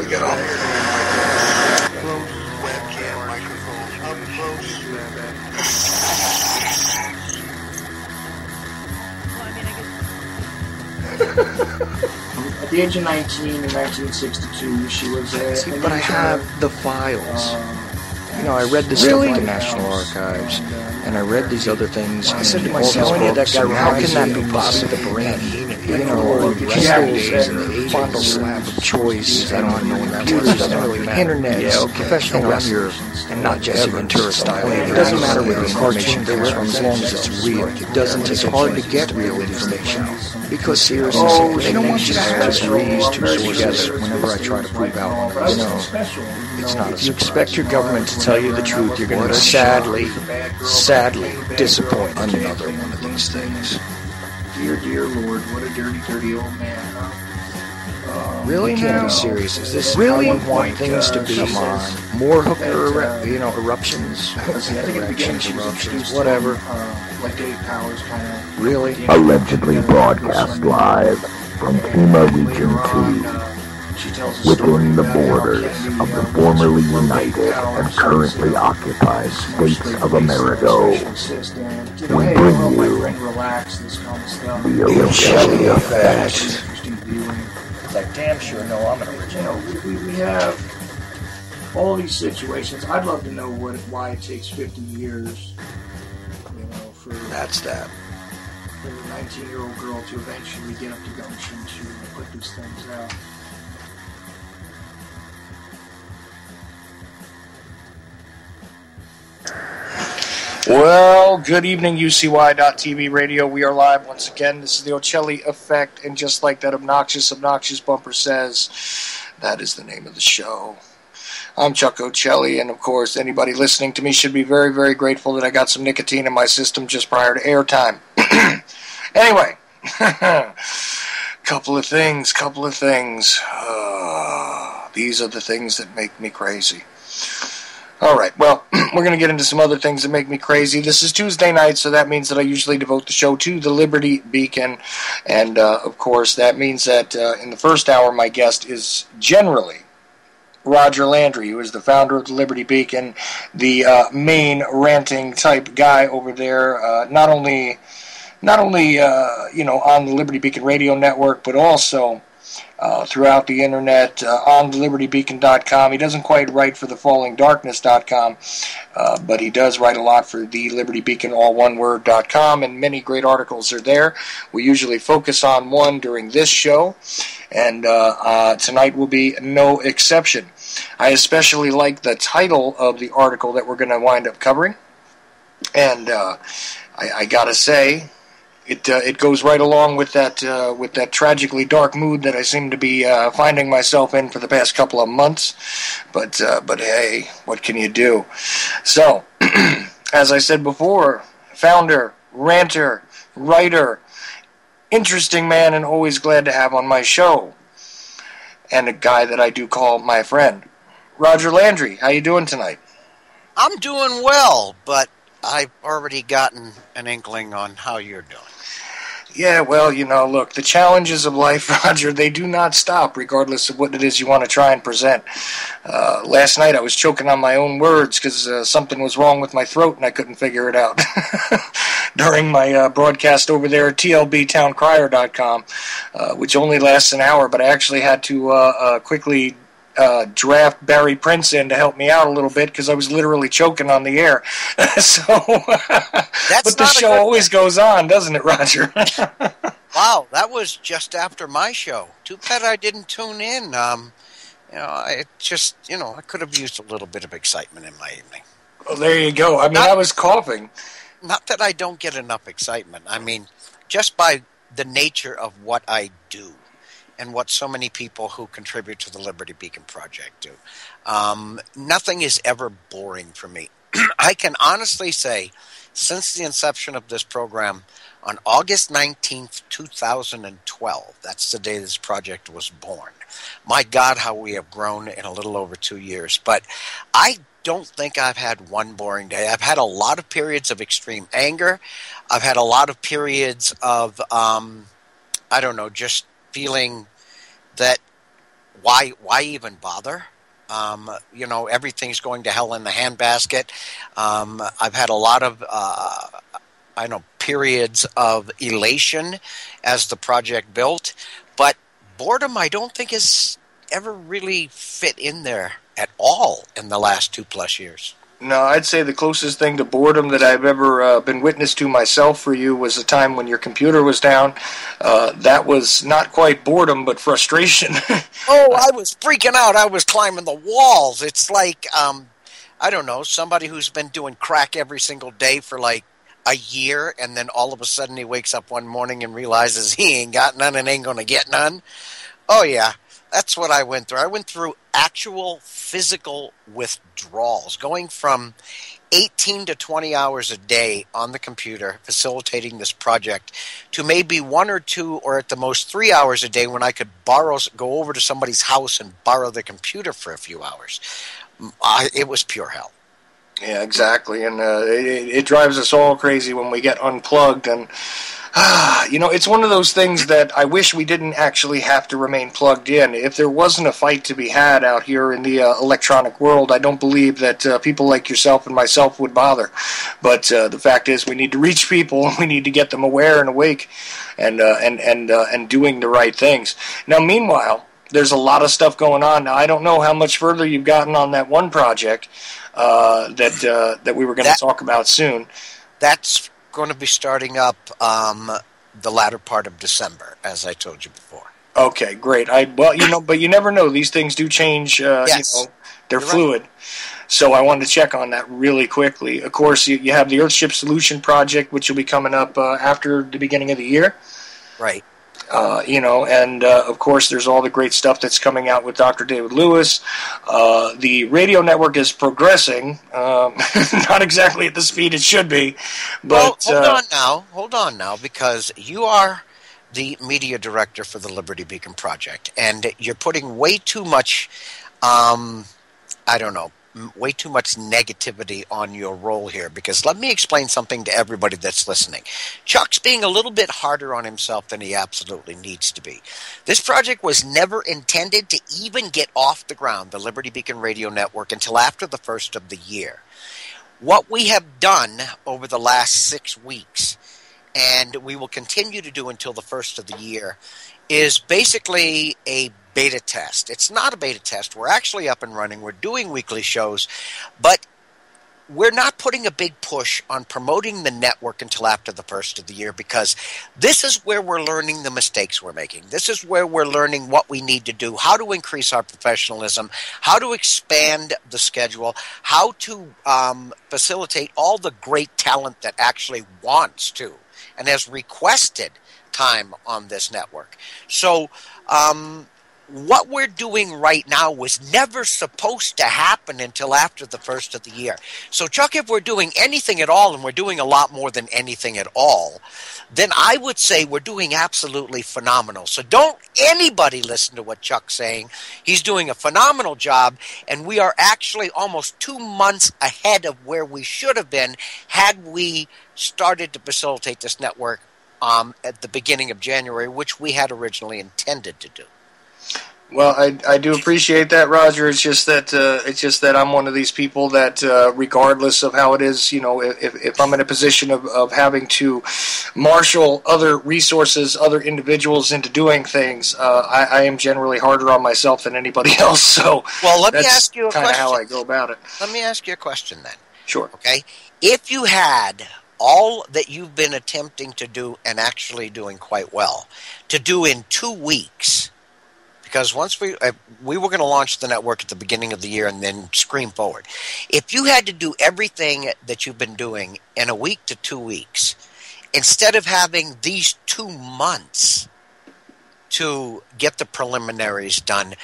we go. Webcam, microphone, up close. At the age of 19 in 1962, she was a... See, but I have the files. You know, I read this stuff at the National Archives, and I read these other things. I said to myself, how can that be possible? The brain, you know, pistols and fondle slab of choice, and on computers, internet, professional wrestlers, and not just Ventura style. It doesn't matter where the information comes from as long as it's real. It doesn't. It's hard to get real information because seriously, they don't want you to have just read these two sources. Whenever I try to prove out, you know, it's not. If you expect your government to tell you the truth, you're going to be sadly disappointed. Another one of these things. Dear Lord, what a dirty, dirty old man, huh? Really? You can't be serious. Is this really how you want things to be? Come on. More hooker, eruptions? Eruptions, whatever. Like Dave Powers kind of... Really? Allegedly broadcast live from Pima Region 2, within the borders of the formerly united and currently occupied states of America. We bring you the Ochelli Effect. It's like, damn sure, no, I'm an original. We have all these situations. I'd love to know why it takes 50 years, you know, for a 19-year-old girl to eventually get up to gumption to put these things out. Well, good evening, UCY.TV radio. We are live once again. This is the Ochelli Effect, and just like that obnoxious bumper says, that is the name of the show. I'm Chuck Ochelli, and of course, anybody listening to me should be very, very grateful that I got some nicotine in my system just prior to airtime. Anyway, couple of things. These are the things that make me crazy. All right, well, we're going to get into some other things that make me crazy. This is Tuesday night, so that means that I usually devote the show to the Liberty Beacon. And, of course, that means that in the first hour, my guest is generally Roger Landry, who is the founder of the Liberty Beacon, the main ranting type guy over there, not only you know, on the Liberty Beacon radio network, but also throughout the internet, on thelibertybeacon.com. He doesn't quite write for thefallingdarkness.com, but he does write a lot for the Liberty Beacon, all one word.com, and many great articles are there. We usually focus on one during this show, and tonight will be no exception. I especially like the title of the article that we're going to wind up covering, and I gotta say, it goes right along with that tragically dark mood that I seem to be finding myself in for the past couple of months. But hey, what can you do? So, as I said before, founder, ranter, writer, interesting man, and always glad to have on my show, and a guy that I do call my friend, Roger Landry. How you doing tonight? I'm doing well, but I've already gotten an inkling on how you're doing. Yeah, well, you know, look, the challenges of life, Roger, they do not stop, regardless of what it is you want to try and present. Last night I was choking on my own words because something was wrong with my throat and I couldn't figure it out. During my broadcast over there at tlbtowncrier.com, which only lasts an hour, but I actually had to quickly draft Barry Prince in to help me out a little bit because I was literally choking on the air. So, but the show always goes on, doesn't it, Roger? Wow, that was just after my show. Too bad I didn't tune in. You know, I could have used a little bit of excitement in my evening. Well, there you go. I mean, I was coughing. Not that I don't get enough excitement. I mean, just by the nature of what I do. And what so many people who contribute to the Liberty Beacon Project do. Nothing is ever boring for me. I can honestly say, since the inception of this program on August 19th, 2012, that's the day this project was born. My God, how we have grown in a little over 2 years. But I don't think I've had one boring day. I've had a lot of periods of extreme anger. I've had a lot of periods of, just feeling that why even bother? Everything's going to hell in the handbasket. I've had a lot of periods of elation as the project built, but boredom I don't think has ever really fit in there at all in the last 2+ years. No, I'd say the closest thing to boredom that I've ever been witness to myself for you was a time when your computer was down. That was not quite boredom, but frustration. Oh, I was freaking out. I was climbing the walls. It's like, I don't know, somebody who's been doing crack every single day for like a year, and then all of a sudden he wakes up one morning and realizes he ain't got none and ain't going to get none. Oh, yeah. That's what I went through. I went through actual physical withdrawals, going from 18 to 20 hours a day on the computer facilitating this project to maybe 1 or 2 or at the most 3 hours a day when I could go over to somebody's house and borrow the computer for a few hours. It was pure hell. Yeah, exactly. And it drives us all crazy when we get unplugged. And it's one of those things that I wish we didn't actually have to remain plugged in. If there wasn't a fight to be had out here in the electronic world, I don't believe that people like yourself and myself would bother. But the fact is, we need to reach people. We need to get them aware and awake, and doing the right things. Now, meanwhile, there's a lot of stuff going on. Now, I don't know how much further you've gotten on that one project that we were going to talk about soon. That's going to be starting up the latter part of December, as I told you before. Okay, great. But you never know. These things do change. Yes. They're You're fluid. Right. So I wanted to check on that really quickly. Of course, you have the Earthship Solution Project, which will be coming up after the beginning of the year. Right. Of course, there's all the great stuff that's coming out with Dr. David Lewis. The radio network is progressing, not exactly at the speed it should be. But hold on now, because you are the media director for the Liberty Beacon Project, and you're putting way too much, way too much negativity on your role here, because let me explain something to everybody that's listening. Chuck's being a little bit harder on himself than he absolutely needs to be. This project was never intended to even get off the ground, the Liberty Beacon Radio Network, until after the first of the year. What we have done over the last 6 weeks, and we will continue to do until the first of the year, is basically a beta test. It's not a beta test. We're actually up and running. We're doing weekly shows, but we're not putting a big push on promoting the network until after the first of the year, because this is where we're learning the mistakes we're making. This is where we're learning what we need to do, how to increase our professionalism, how to expand the schedule, how to facilitate all the great talent that actually wants to and has requested time on this network. So, what we're doing right now was never supposed to happen until after the first of the year. So, Chuck, if we're doing anything at all, and we're doing a lot more than anything at all, then I would say we're doing absolutely phenomenal. So don't anybody listen to what Chuck's saying. He's doing a phenomenal job, and we are actually almost 2 months ahead of where we should have been had we started to facilitate this network at the beginning of January, which we had originally intended to do. Well, I do appreciate that, Roger. It's just that I'm one of these people that, regardless of how it is, if I'm in a position of having to marshal other resources, other individuals into doing things, I am generally harder on myself than anybody else. So, well, let me ask you a question. Kind of how I go about it. Let me ask you a question then. Sure. Okay. If you had all that you've been attempting to do and actually doing quite well to do in 2 weeks. Because once we were going to launch the network at the beginning of the year and then scream forward. If you had to do everything that you've been doing in a week to 2 weeks, instead of having these 2 months to get the preliminaries done,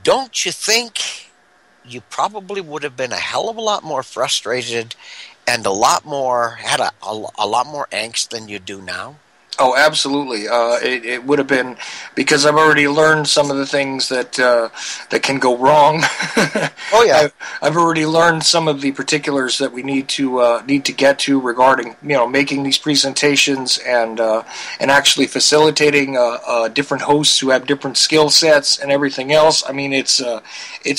don't you think you probably would have been a hell of a lot more frustrated and had a lot more angst than you do now? Oh, absolutely. It would have been, because I've already learned some of the things that can go wrong. Oh yeah, I've already learned some of the particulars that we need to get to regarding making these presentations and actually facilitating different hosts who have different skill sets and everything else. I mean, it's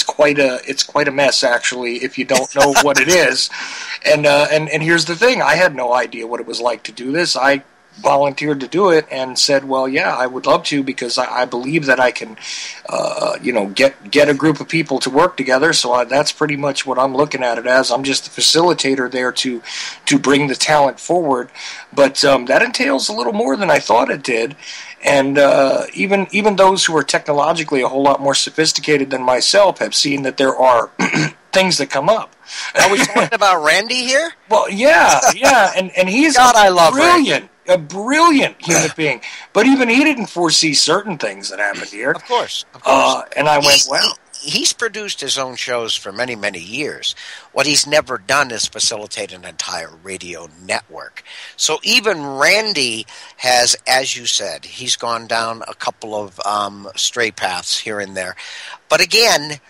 quite a mess actually if you don't know what it is. And here's the thing: I had no idea what it was like to do this. I volunteered to do it and said, well, yeah, I would love to, because I believe that I can, get a group of people to work together. So that's pretty much what I'm looking at it as. I'm just the facilitator there to bring the talent forward. But that entails a little more than I thought it did. And even those who are technologically a whole lot more sophisticated than myself have seen that there are things that come up. Are we talking about Randy here? Well, yeah, and he's I love brilliant. A brilliant human being, but even he didn't foresee certain things that happened here. Of course. And I went, well. He's produced his own shows for many, many years. What he's never done is facilitate an entire radio network. So even Randy has, as you said, he's gone down a couple of stray paths here and there. But again,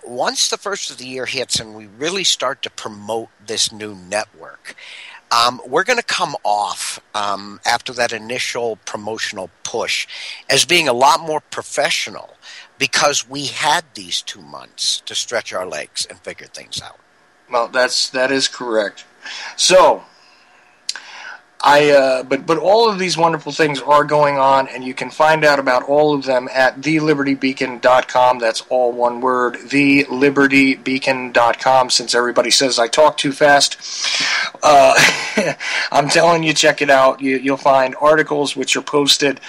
once the first of the year hits and we really start to promote this new network, we're going to come off after that initial promotional push as being a lot more professional, because we had these 2 months to stretch our legs and figure things out. Well, that is correct. So, but all of these wonderful things are going on, and you can find out about all of them at thelibertybeacon.com. That's all one word, thelibertybeacon.com, since everybody says I talk too fast. I'm telling you, check it out. You'll find articles which are posted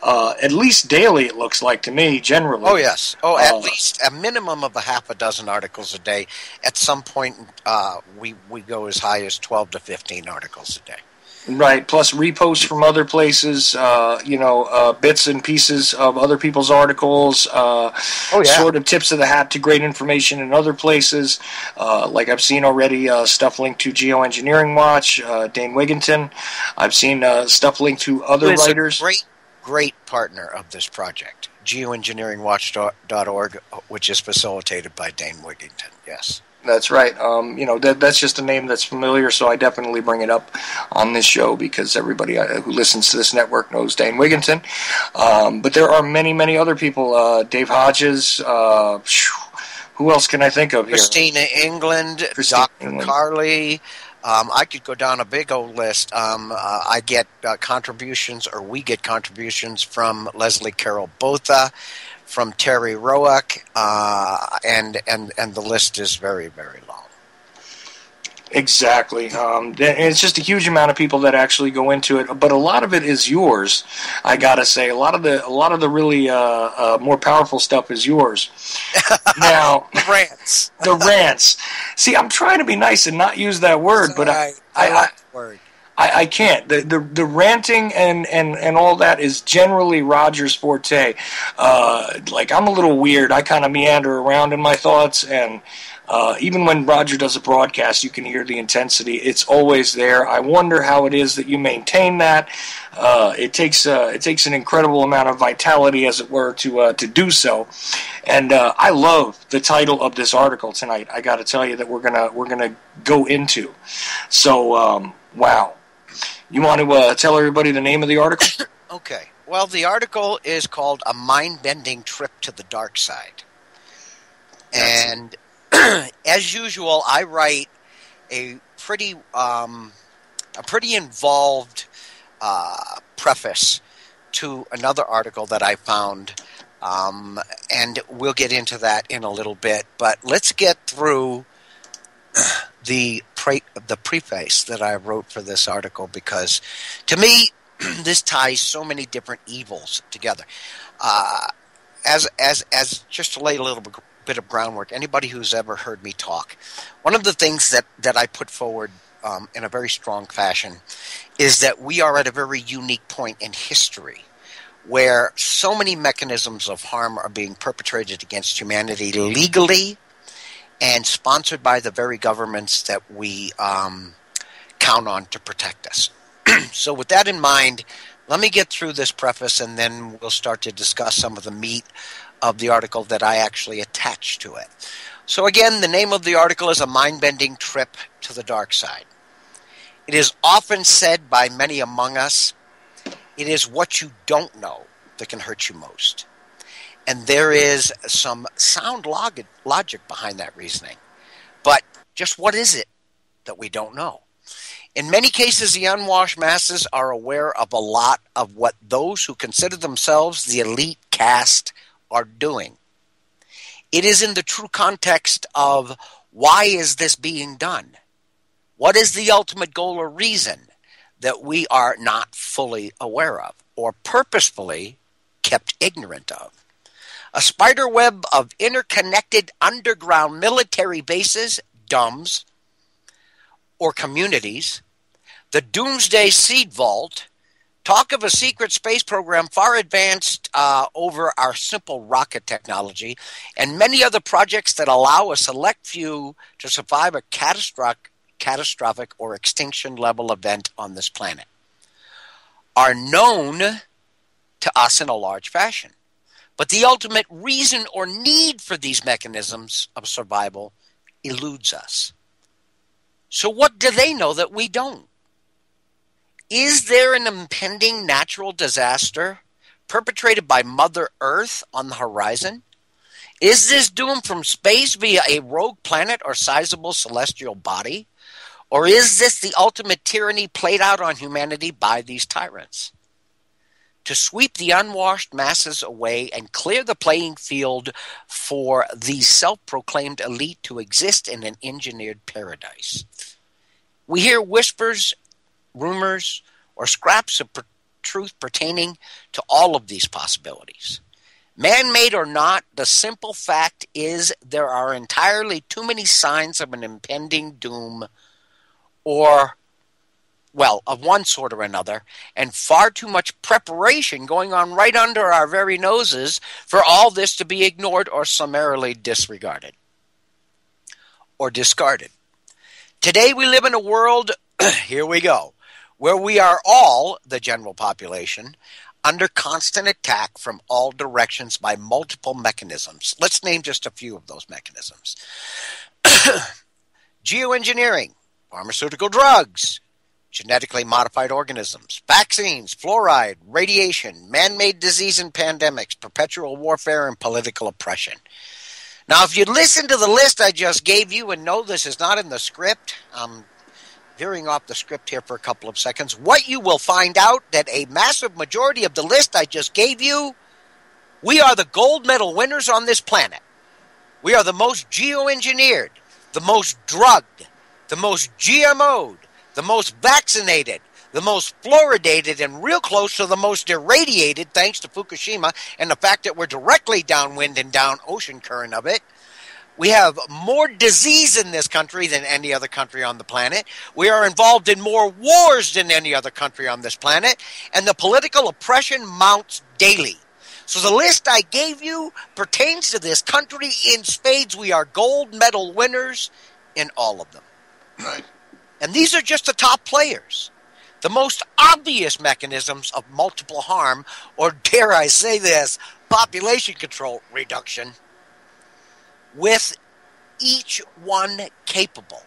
at least daily, it looks like to me, generally. Oh, yes. Oh, at least a minimum of a half a dozen articles a day. At some point, we go as high as 12 to 15 articles a day. Right, plus reposts from other places, bits and pieces of other people's articles, sort of tips of the hat to great information in other places. Like I've seen already stuff linked to Geoengineering Watch, Dane Wigginton. I've seen stuff linked to other writers. Great partner of this project, geoengineeringwatch.org, which is facilitated by Dane Wigginton, yes. That's right. That's just a name that's familiar, so I definitely bring it up on this show because everybody who listens to this network knows Dane Wigginton. But there are many, many other people. Dave Hodges. Who else can I think of here? Christina England, Dr. Carly. I could go down a big old list. I get contributions, or we get contributions from Leslie Carroll Botha, from Terry Roeck, and the list is very, very long. Exactly. And it's just a huge amount of people that actually go into it, but a lot of it is yours. I gotta say, a lot of the really more powerful stuff is yours. Now, the rants. See, I'm trying to be nice and not use that word, but I like the word. I can't. The ranting and all that is generally Roger's forte. Like, I'm a little weird. I kind of meander around in my thoughts, and even when Roger does a broadcast, you can hear the intensity. It's always there. I wonder how it is that you maintain that. It takes an incredible amount of vitality, as it were, to do so. And I love the title of this article tonight. I got to tell you that we're gonna go into. So wow. You want to tell everybody the name of the article? Okay. Well, the article is called "A Mind-Bending Trip to the Dark Side," and as usual, I write a pretty involved preface to another article that I found, and we'll get into that in a little bit. But let's get through the preface that I wrote for this article, because to me this ties so many different evils together. As just to lay a little bit of groundwork, anybody who's ever heard me talk, one of the things that I put forward in a very strong fashion is that we are at a very unique point in history where so many mechanisms of harm are being perpetrated against humanity legally and sponsored by the very governments that we count on to protect us. So with that in mind, Let me get through this preface, and then we'll start to discuss some of the meat of the article that I actually attached to it. So again, the name of the article is A Mind-Bending Trip to the Dark Side. It is often said by many among us, it is what you don't know that can hurt you most. And there is some sound logic behind that reasoning. But just what is it that we don't know? In many cases, the unwashed masses are aware of a lot of what those who consider themselves the elite caste are doing. It is in the true context of why is this being done? What is the ultimate goal or reason that we are not fully aware of or purposefully kept ignorant of? A spider web of interconnected underground military bases, DUMBs, or communities, the Doomsday Seed Vault, talk of a secret space program far advanced over our simple rocket technology, and many other projects that allow a select few to survive a catastrophic or extinction level event on this planet, are known to us in a large fashion. But the ultimate reason or need for these mechanisms of survival eludes us. So what do they know that we don't? Is there an impending natural disaster perpetrated by Mother Earth on the horizon? Is this doom from space via a rogue planet or sizable celestial body? Or is this the ultimate tyranny played out on humanity by these tyrants? To sweep the unwashed masses away and clear the playing field for the self-proclaimed elite to exist in an engineered paradise. We hear whispers, rumors, or scraps of truth pertaining to all of these possibilities. Man-made or not, the simple fact is there are entirely too many signs of an impending doom or, well, of one sort or another, and far too much preparation going on right under our very noses for all this to be ignored or summarily disregarded or discarded. Today we live in a world, here we go, where we are all, the general population, under constant attack from all directions by multiple mechanisms. Let's name just a few of those mechanisms. Geoengineering, pharmaceutical drugs, genetically modified organisms, vaccines, fluoride, radiation, man-made disease and pandemics, perpetual warfare, and political oppression. Now, if you listen to the list I just gave you and know this is not in the script, I'm veering off the script here for a couple of seconds, what you will find out that a massive majority of the list I just gave you, we are the gold medal winners on this planet. We are the most geoengineered, the most drugged, the most GMO'd, the most vaccinated, the most fluoridated, and real close to the most irradiated, thanks to Fukushima and the fact that we're directly downwind and down ocean current of it. We have more disease in this country than any other country on the planet. We are involved in more wars than any other country on this planet. And the political oppression mounts daily. So the list I gave you pertains to this country in spades. We are gold medal winners in all of them. Right. And these are just the top players. The most obvious mechanisms of multiple harm, or dare I say this, population control reduction, with each one capable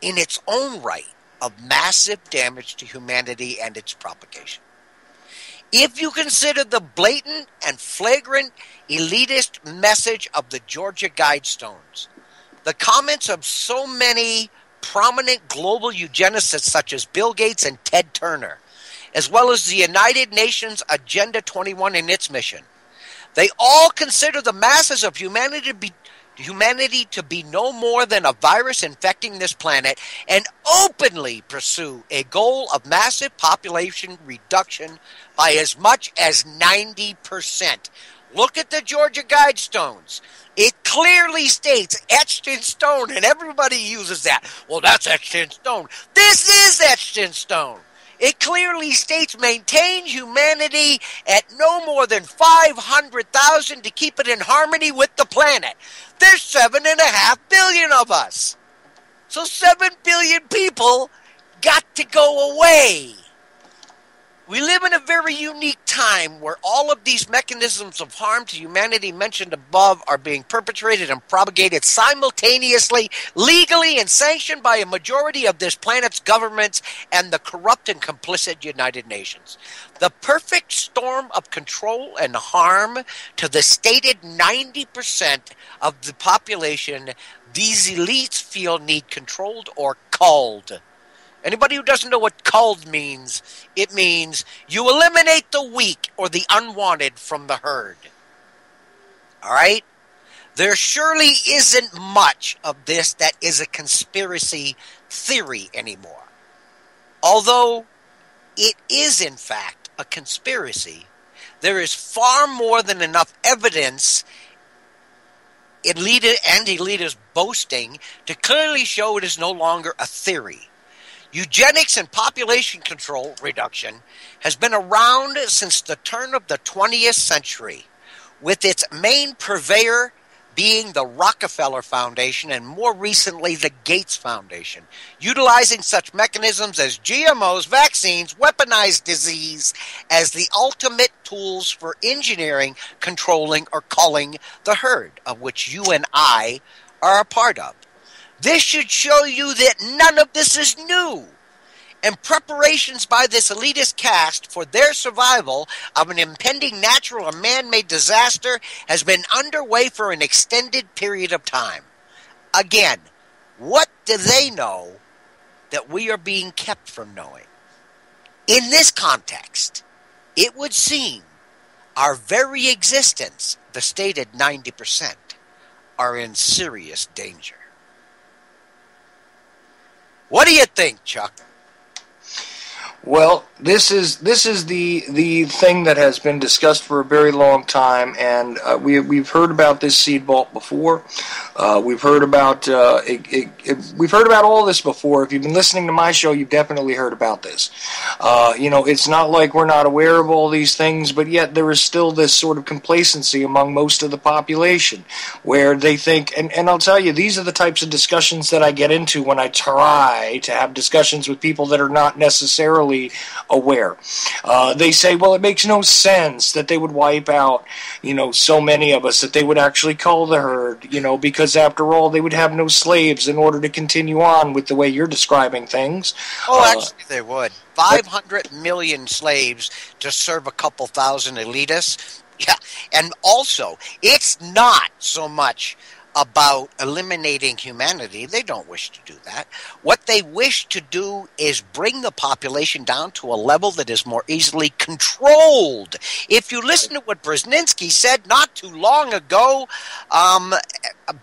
in its own right of massive damage to humanity and its propagation. If you consider the blatant and flagrant elitist message of the Georgia Guidestones, the comments of so many prominent global eugenicists such as Bill Gates and Ted Turner, as well as the United Nations Agenda 21 and its mission, they all consider the masses of humanity to be no more than a virus infecting this planet and openly pursue a goal of massive population reduction by as much as 90%. Look at the Georgia Guidestones. It clearly states, etched in stone, and everybody uses that. Well, that's etched in stone. This is etched in stone. It clearly states maintain humanity at no more than 500,000 to keep it in harmony with the planet. There's 7.5 billion of us. So 7 billion people got to go away. We live in a very unique time where all of these mechanisms of harm to humanity mentioned above are being perpetrated and propagated simultaneously, legally, and sanctioned by a majority of this planet's governments and the corrupt and complicit United Nations. The perfect storm of control and harm to the stated 90% of the population these elites feel need controlled or culled. Anybody who doesn't know what culled means, it means you eliminate the weak or the unwanted from the herd. All right? There surely isn't much of this that is a conspiracy theory anymore. Although it is, in fact, a conspiracy, there is far more than enough evidence elitists boasting to clearly show it is no longer a theory. Eugenics and population control reduction has been around since the turn of the 20th century, with its main purveyor being the Rockefeller Foundation and more recently the Gates Foundation, utilizing such mechanisms as GMOs, vaccines, weaponized disease as the ultimate tools for engineering, controlling, or culling the herd, of which you and I are a part of. This should show you that none of this is new, and preparations by this elitist caste for their survival of an impending natural or man-made disaster has been underway for an extended period of time. Again, what do they know that we are being kept from knowing? In this context, it would seem our very existence, the stated 90%, are in serious danger. What do you think, Chuck? Well, this is the thing that has been discussed for a very long time, and we've heard about this seed vault before. We've heard about all this before. If you've been listening to my show, you've definitely heard about this. It's not like we're not aware of all these things, but yet there is still this sort of complacency among most of the population, where they think, and I'll tell you, these are the types of discussions that I get into when I try to have discussions with people that are not necessarily aware. They say, well, it makes no sense that they would wipe out, so many of us, that they would actually cull the herd, because after all, they would have no slaves in order to continue on with the way you're describing things. Oh, actually, they would. 500 million slaves to serve a couple thousand elitists. Yeah, and also, it's not so much about eliminating humanity. They don't wish to do that. What they wish to do is bring the population down to a level that is more easily controlled. If you listen to what Brzezinski said not too long ago,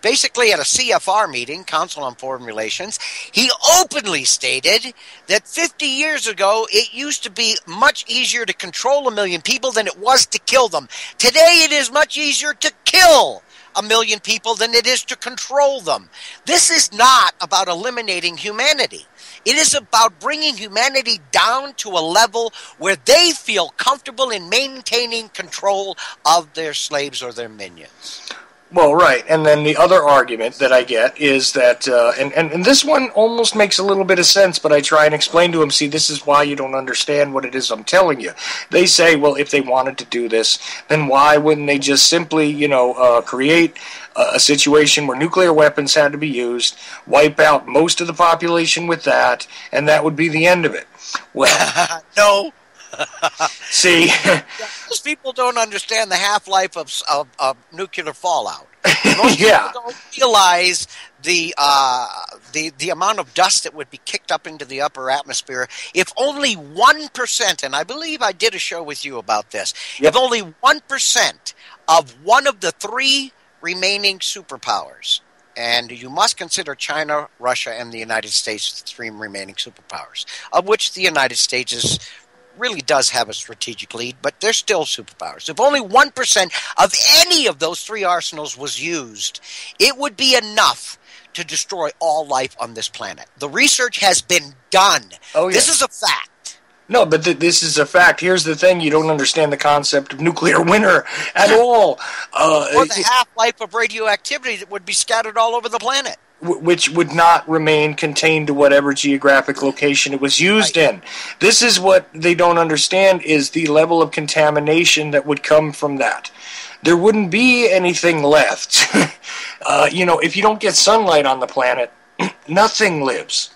basically at a CFR meeting, Council on Foreign Relations, he openly stated that 50 years ago it used to be much easier to control 1 million people than it was to kill them. Today it is much easier to kill 1 million people than it is to control them. This is not about eliminating humanity. It is about bringing humanity down to a level where they feel comfortable in maintaining control of their slaves or their minions. Well, right, and then the other argument that I get is that, and this one almost makes a little bit of sense, but I try and explain to them, see, this is why you don't understand what it is I'm telling you. They say, well, if they wanted to do this, then why wouldn't they just simply, create a situation where nuclear weapons had to be used, wipe out most of the population with that, and that would be the end of it? Well, no. See, most people don't understand the half-life of nuclear fallout. Most yeah. people don't realize the amount of dust that would be kicked up into the upper atmosphere if only 1%, and I believe I did a show with you about this, yep. If only 1% of one of the 3 remaining superpowers, and you must consider China, Russia, and the United States the 3 remaining superpowers, of which the United States really does have a strategic lead, but they're still superpowers. If only 1% of any of those 3 arsenals was used, it would be enough to destroy all life on this planet. The research has been done. Oh, yeah. This is a fact. No, but this is a fact. Here's the thing. You don't understand the concept of nuclear winter at all. Or the half-life of radioactivity that would be scattered all over the planet. which would not remain contained to whatever geographic location it was used in. This is what they don't understand, is the level of contamination that would come from that. There wouldn't be anything left. If you don't get sunlight on the planet, nothing lives.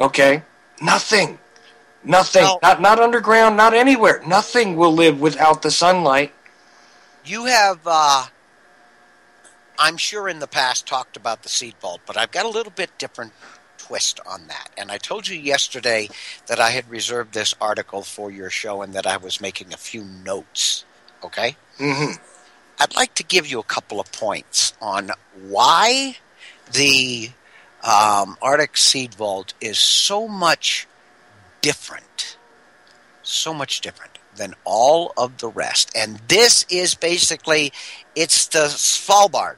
Okay? Nothing. Well, not underground, not anywhere. Nothing will live without the sunlight. You have, I'm sure in the past, talked about the seed vault, but I've got a little bit different twist on that. And I told you yesterday that I had reserved this article for your show and that I was making a few notes. Okay? Mm-hmm. I'd like to give you a couple of points on why the Arctic Seed Vault is so much different than all of the rest. And this is basically, it's the Svalbard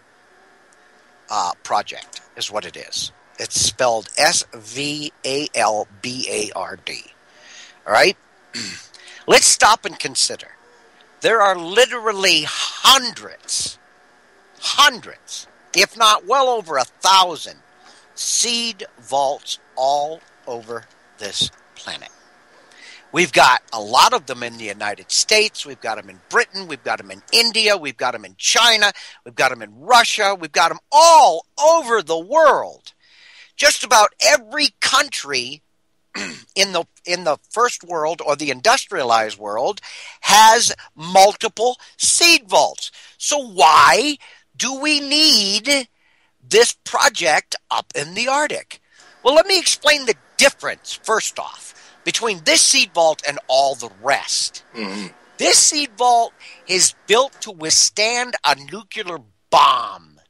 project is what it is. It's spelled Svalbard. All right? Let's stop and consider. There are literally hundreds, if not well over 1,000 seed vaults all over this planet. We've got a lot of them in the United States. We've got them in Britain. We've got them in India. We've got them in China. We've got them in Russia. We've got them all over the world. Just about every country in the first world or the industrialized world has multiple seed vaults. So why do we need this project up in the Arctic? Well, let me explain the difference, first off, between this seed vault and all the rest. Mm-hmm. This seed vault is built to withstand a nuclear bomb.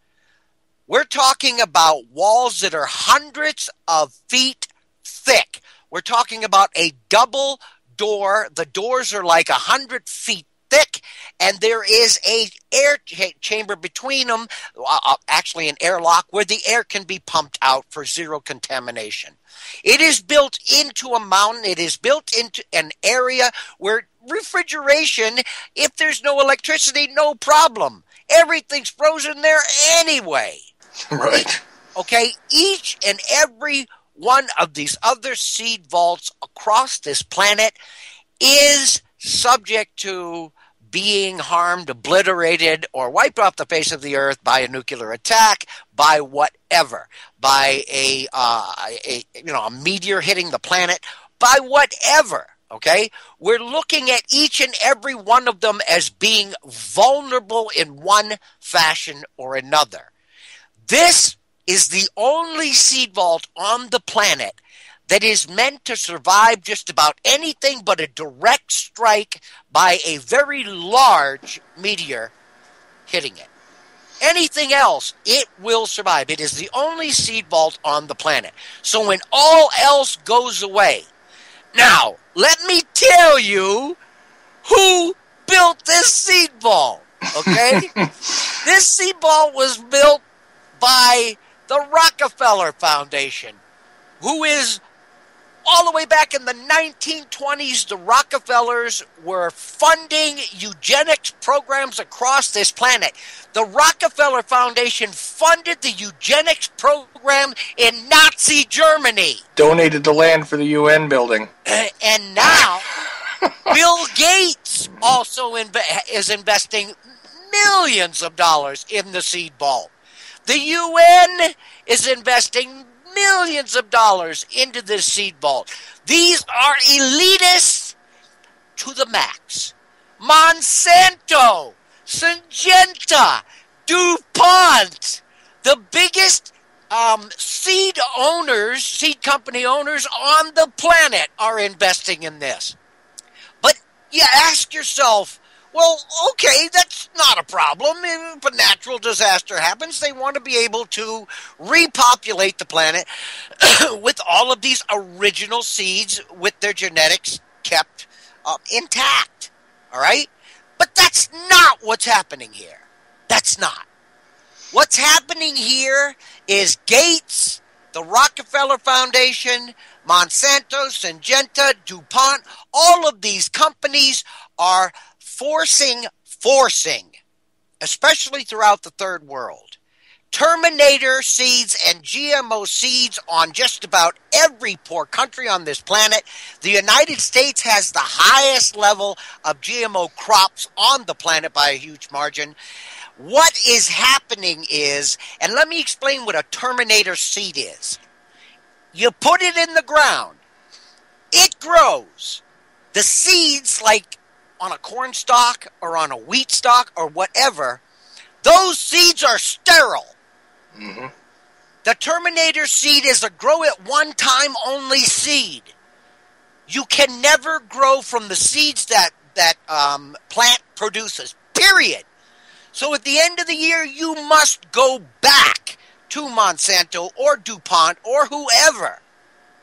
We're talking about walls that are hundreds of feet thick. We're talking about a double door. The doors are like 100 feet thick, and there is a air chamber between them, actually an airlock, where the air can be pumped out for zero contamination. It is built into a mountain. It is built into an area where refrigeration, if there's no electricity, no problem. Everything's frozen there anyway. Right. Okay, each and every one of these other seed vaults across this planet is subject to being harmed, obliterated, or wiped off the face of the earth by a nuclear attack, by whatever, by a meteor hitting the planet, by whatever. Okay, we're looking at each and every one of them as being vulnerable in one fashion or another. This is the only seed vault on the planet that is meant to survive just about anything but a direct strike by a very large meteor hitting it. Anything else, it will survive. It is the only seed vault on the planet. So when all else goes away, now, let me tell you who built this seed vault, okay? This seed vault was built by the Rockefeller Foundation, who is all the way back in the 1920s, the Rockefellers were funding eugenics programs across this planet. The Rockefeller Foundation funded the eugenics program in Nazi Germany. Donated the land for the UN building. And now, Bill Gates also is investing millions of dollars in the seed vault. The UN is investing millions of dollars into this seed vault. These are elitists to the max. Monsanto, Syngenta, DuPont, the biggest seed company owners on the planet are investing in this. But you ask yourself, well, okay, that's not a problem. If a natural disaster happens, they want to be able to repopulate the planet with all of these original seeds with their genetics kept intact. All right? But that's not what's happening here. That's not. What's happening here is Gates, the Rockefeller Foundation, Monsanto, Syngenta, DuPont, all of these companies are forcing, especially throughout the third world, Terminator seeds and GMO seeds on just about every poor country on this planet. The United States has the highest level of GMO crops on the planet by a huge margin. What is happening is, and let me explain what a Terminator seed is. You put it in the ground. It grows. The seeds, like on a corn stalk or on a wheat stalk or whatever, those seeds are sterile. Mm-hmm. The Terminator seed is a grow it one time only seed. You can never grow from the seeds that plant produces, period. So at the end of the year, you must go back to Monsanto or DuPont or whoever,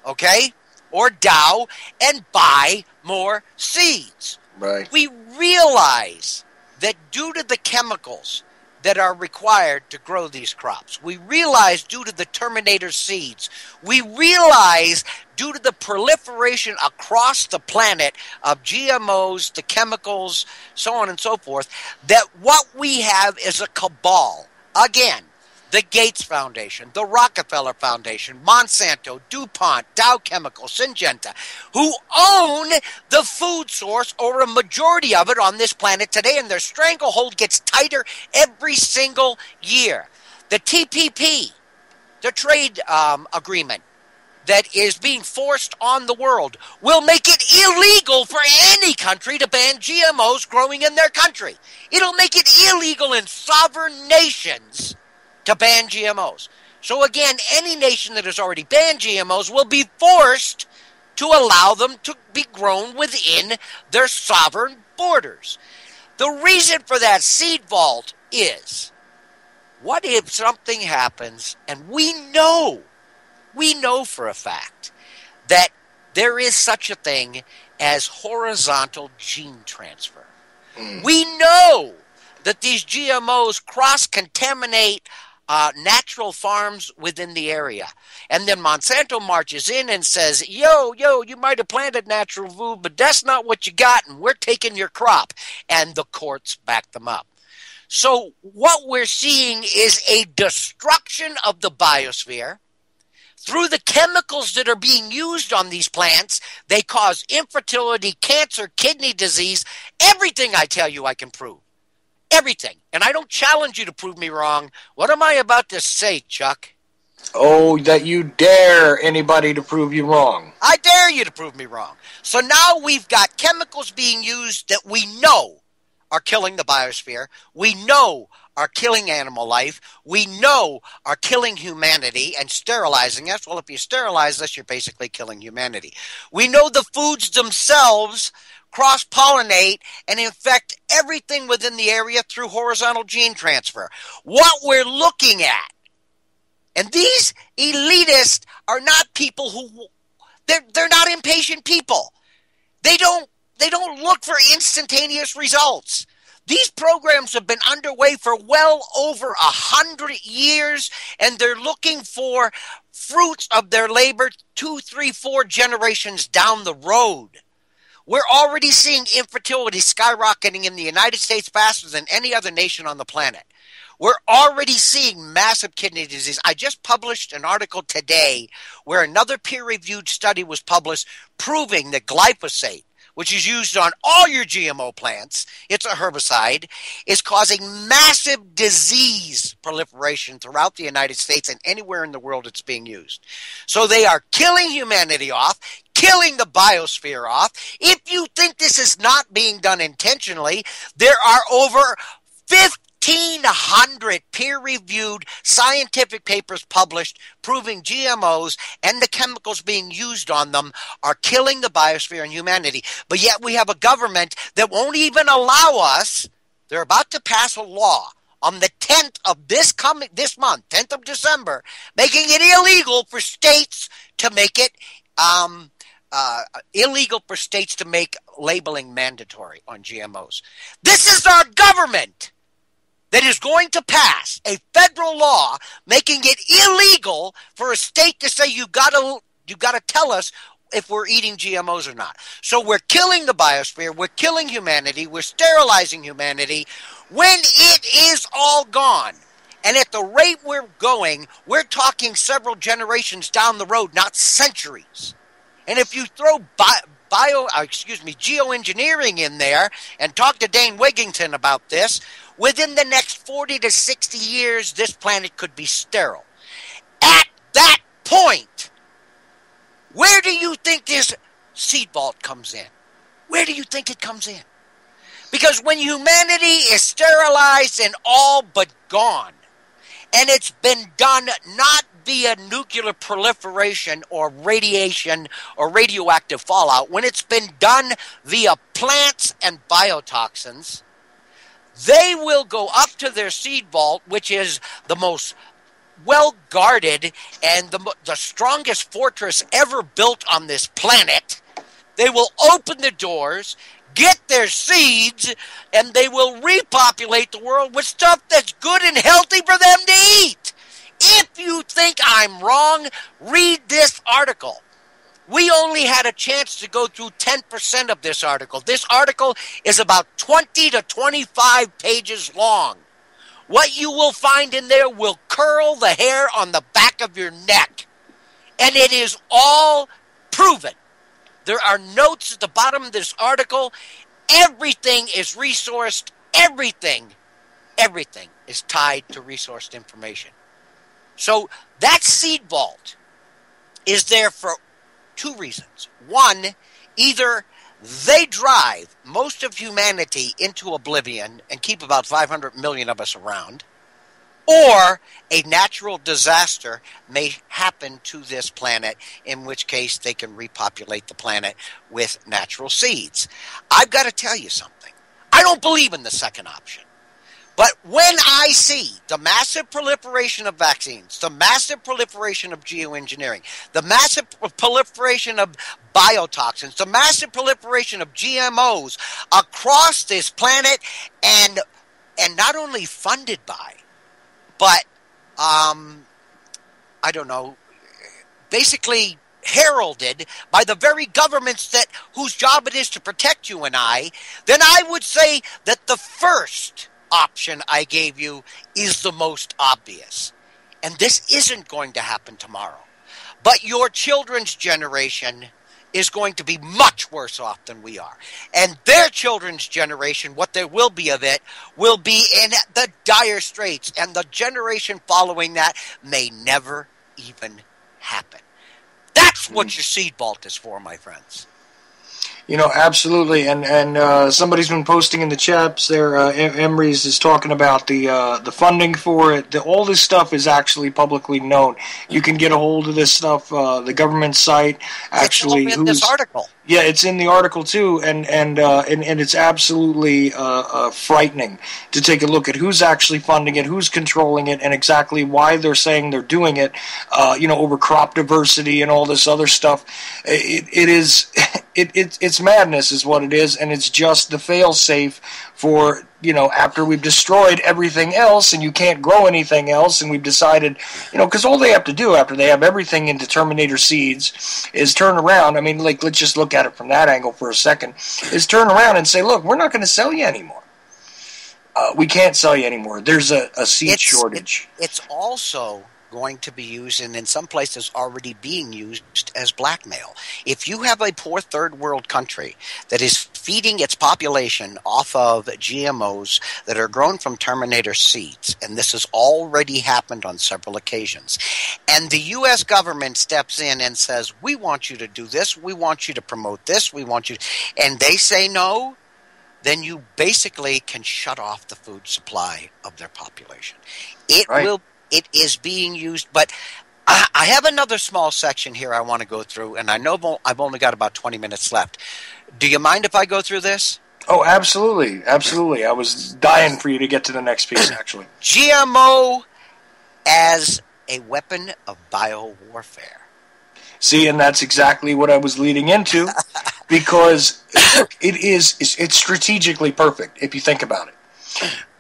okay, or Dow, and buy more seeds. Right. We realize that due to the chemicals that are required to grow these crops, we realize due to the Terminator seeds, we realize due to the proliferation across the planet of GMOs, the chemicals, so on and so forth, that what we have is a cabal. Again, the Gates Foundation, the Rockefeller Foundation, Monsanto, DuPont, Dow Chemical, Syngenta, who own the food source or a majority of it on this planet today, and their stranglehold gets tighter every single year. The TPP, the trade agreement that is being forced on the world, will make it illegal for any country to ban GMOs growing in their country. It'll make it illegal in sovereign nations to ban GMOs. So again, any nation that has already banned GMOs will be forced to allow them to be grown within their sovereign borders. The reason for that seed vault is, what if something happens and we know for a fact that there is such a thing as horizontal gene transfer. We know that these GMOs cross-contaminate natural farms within the area. And then Monsanto marches in and says, yo, you might have planted natural food, but that's not what you got, and we're taking your crop. And the courts back them up. So what we're seeing is a destruction of the biosphere. Through the chemicals that are being used on these plants, they cause infertility, cancer, kidney disease. Everything I tell you I can prove. Everything. And I don't challenge you to prove me wrong. What am I about to say, Chuck? Oh, that you dare anybody to prove you wrong. I dare you to prove me wrong. So now we've got chemicals being used that we know are killing the biosphere. We know are killing animal life. We know are killing humanity and sterilizing us. Well, if you sterilize us, you're basically killing humanity. We know the foods themselves cross-pollinate and infect everything within the area through horizontal gene transfer. What we're looking at, and these elitists are not people who, they're not impatient people. They don't look for instantaneous results. These programs have been underway for well over 100 years, and they're looking for fruits of their labor 2, 3, 4 generations down the road. We're already seeing infertility skyrocketing in the United States faster than any other nation on the planet. We're already seeing massive kidney disease. I just published an article today where another peer-reviewed study was published proving that glyphosate, which is used on all your GMO plants, it's a herbicide, is causing massive disease proliferation throughout the United States and anywhere in the world it's being used. So they are killing humanity off, killing the biosphere off. If you think this is not being done intentionally, there are over 1,500 peer-reviewed scientific papers published proving GMOs and the chemicals being used on them are killing the biosphere and humanity. But yet we have a government that won't even allow us. They're about to pass a law on the 10th of this month, 10th of December, making it illegal for states to make it labeling mandatory on GMOs. This is our government that is going to pass a federal law making it illegal for a state to say you got to tell us if we're eating GMOs or not. So we're killing the biosphere, we're killing humanity, we're sterilizing humanity. When it is all gone And at the rate we're going, we're talking several generations down the road, not centuries. And if you throw geoengineering in there and talk to Dane Wigington about this, within the next 40 to 60 years, this planet could be sterile. At that point, where do you think this seed vault comes in? Where do you think it comes in? Because when humanity is sterilized and all but gone, and it's been done not via nuclear proliferation or radiation or radioactive fallout, when it's been done via plants and biotoxins, they will go up to their seed vault, which is the most well-guarded and the strongest fortress ever built on this planet. They will open the doors, get their seeds, and they will repopulate the world with stuff that's good and healthy for them to eat. If you think I'm wrong, read this article. We only had a chance to go through 10% of this article. This article is about 20 to 25 pages long. What you will find in there will curl the hair on the back of your neck. And it is all proven. There are notes at the bottom of this article. Everything is resourced. Everything is tied to resourced information. So that seed vault is there for two reasons. One, either they drive most of humanity into oblivion and keep about 500 million of us around, or a natural disaster may happen to this planet, in which case they can repopulate the planet with natural seeds. I've got to tell you something. I don't believe in the second option. But when I see the massive proliferation of vaccines, the massive proliferation of geoengineering, the massive proliferation of biotoxins, the massive proliferation of GMOs across this planet, and not only funded by, but, basically heralded by the very governments whose job it is to protect you and I, then I would say that the first option I gave you is the most obvious. And this isn't going to happen tomorrow. But your children's generation is going to be much worse off than we are. And their children's generation, what there will be of it, will be in the dire straits. And the generation following that may never even happen. That's what your seed vault is for, my friends. You know, absolutely, and somebody's been posting in the chats there. Emery's is talking about the funding for it. All this stuff is actually publicly known. You can get a hold of this stuff. The government site actually. It's in this article. Yeah, it's in the article too, and it's absolutely frightening to take a look at who's actually funding it, who's controlling it, and exactly why they're saying they're doing it. Over crop diversity and all this other stuff. It's madness is what it is, and it's just the fail-safe for, after we've destroyed everything else and you can't grow anything else, and we've decided, because all they have to do after they have everything into Terminator seeds is turn around. I mean, let's just look at it from that angle for a second, is turn around and say, look, we're not going to sell you anymore. We can't sell you anymore. There's a seed shortage. It's also going to be used, and in some places already being used, as blackmail. If you have a poor third world country that is feeding its population off of GMOs that are grown from Terminator seeds, and this has already happened on several occasions, and the U.S. government steps in and says, we want you to do this, we want you to promote this, we want you to, and they say no, then you basically can shut off the food supply of their population. It is being used, but I have another small section here I want to go through, and I know I've only got about 20 minutes left. Do you mind if I go through this? Oh, absolutely. Absolutely. I was dying for you to get to the next piece, actually. GMO as a weapon of biowarfare. See, and that's exactly what I was leading into, because it's strategically perfect, if you think about it.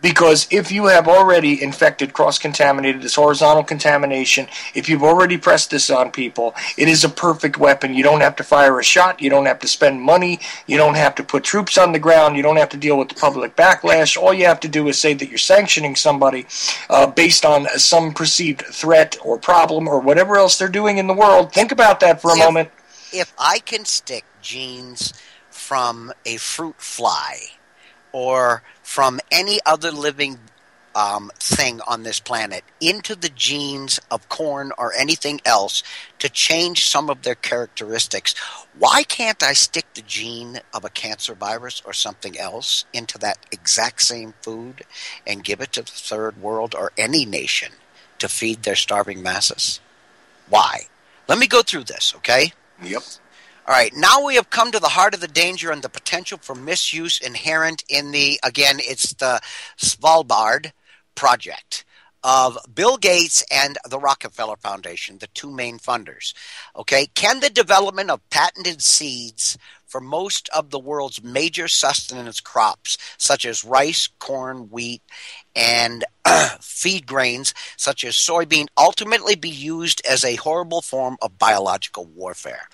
Because if you have already infected, cross-contaminated, this horizontal contamination, if you've already pressed this on people, it is a perfect weapon. You don't have to fire a shot. You don't have to spend money. You don't have to put troops on the ground. You don't have to deal with the public backlash. All you have to do is say that you're sanctioning somebody based on some perceived threat or problem or whatever else they're doing in the world. Think about that for a moment. If I can stick genes from a fruit fly or from any other living thing on this planet into the genes of corn or anything else to change some of their characteristics, why can't I stick the gene of a cancer virus or something else into that exact same food and give it to the third world or any nation to feed their starving masses? Why? Let me go through this, okay? Yep. All right, now we have come to the heart of the danger and the potential for misuse inherent in it's the Svalbard project of Bill Gates and the Rockefeller Foundation, the two main funders. Okay, can the development of patented seeds for most of the world's major sustenance crops, such as rice, corn, wheat, and feed grains, such as soybean, ultimately be used as a horrible form of biological warfare?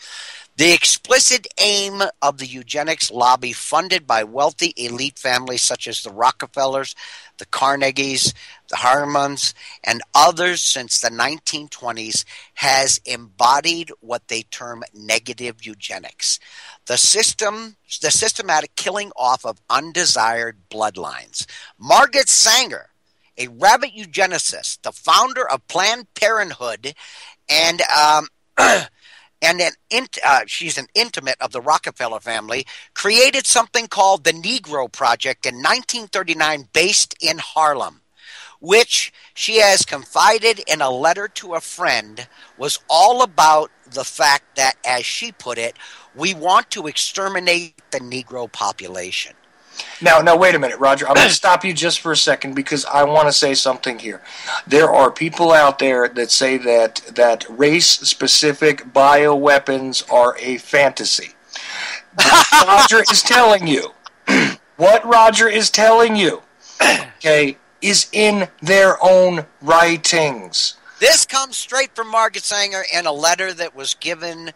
The explicit aim of the eugenics lobby, funded by wealthy elite families such as the Rockefellers, the Carnegies, the Harmans, and others since the 1920s, has embodied what they term negative eugenics, the systematic killing off of undesired bloodlines. Margaret Sanger, a rabid eugenicist, the founder of Planned Parenthood, and she's an intimate of the Rockefeller family, created something called the Negro Project in 1939 based in Harlem, which she has confided in a letter to a friend was all about the fact that, as she put it, we want to exterminate the Negro population. Now, wait a minute, Roger. I'm going to stop you just for a second because I want to say something here. There are people out there that say that race-specific bioweapons are a fantasy. Roger is telling you, what Roger is telling you, okay, is in their own writings. This comes straight from Margaret Sanger in a letter that was given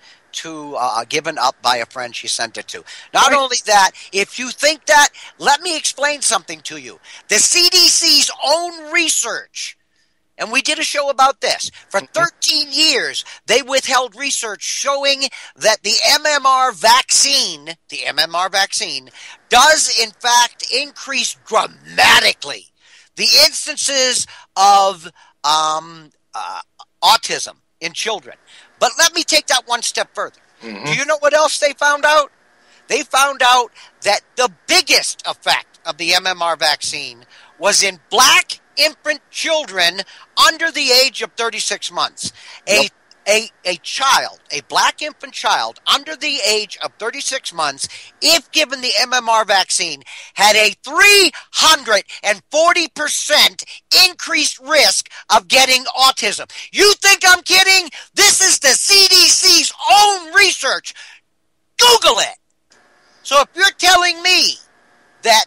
up by a friend she sent it to. Not only that, if you think that, let me explain something to you. The CDC's own research, and we did a show about this, for 13 years they withheld research showing that the MMR vaccine does in fact increase dramatically the instances of autism in children. But let me take that one step further. Mm-hmm. Do you know what else they found out? They found out that the biggest effect of the MMR vaccine was in black infant children under the age of 36 months. Yep. A child, a black infant child under the age of 36 months, if given the MMR vaccine, had a 340% increased risk of getting autism. You think I'm kidding? This is the CDC's own research. Google it. So if you're telling me that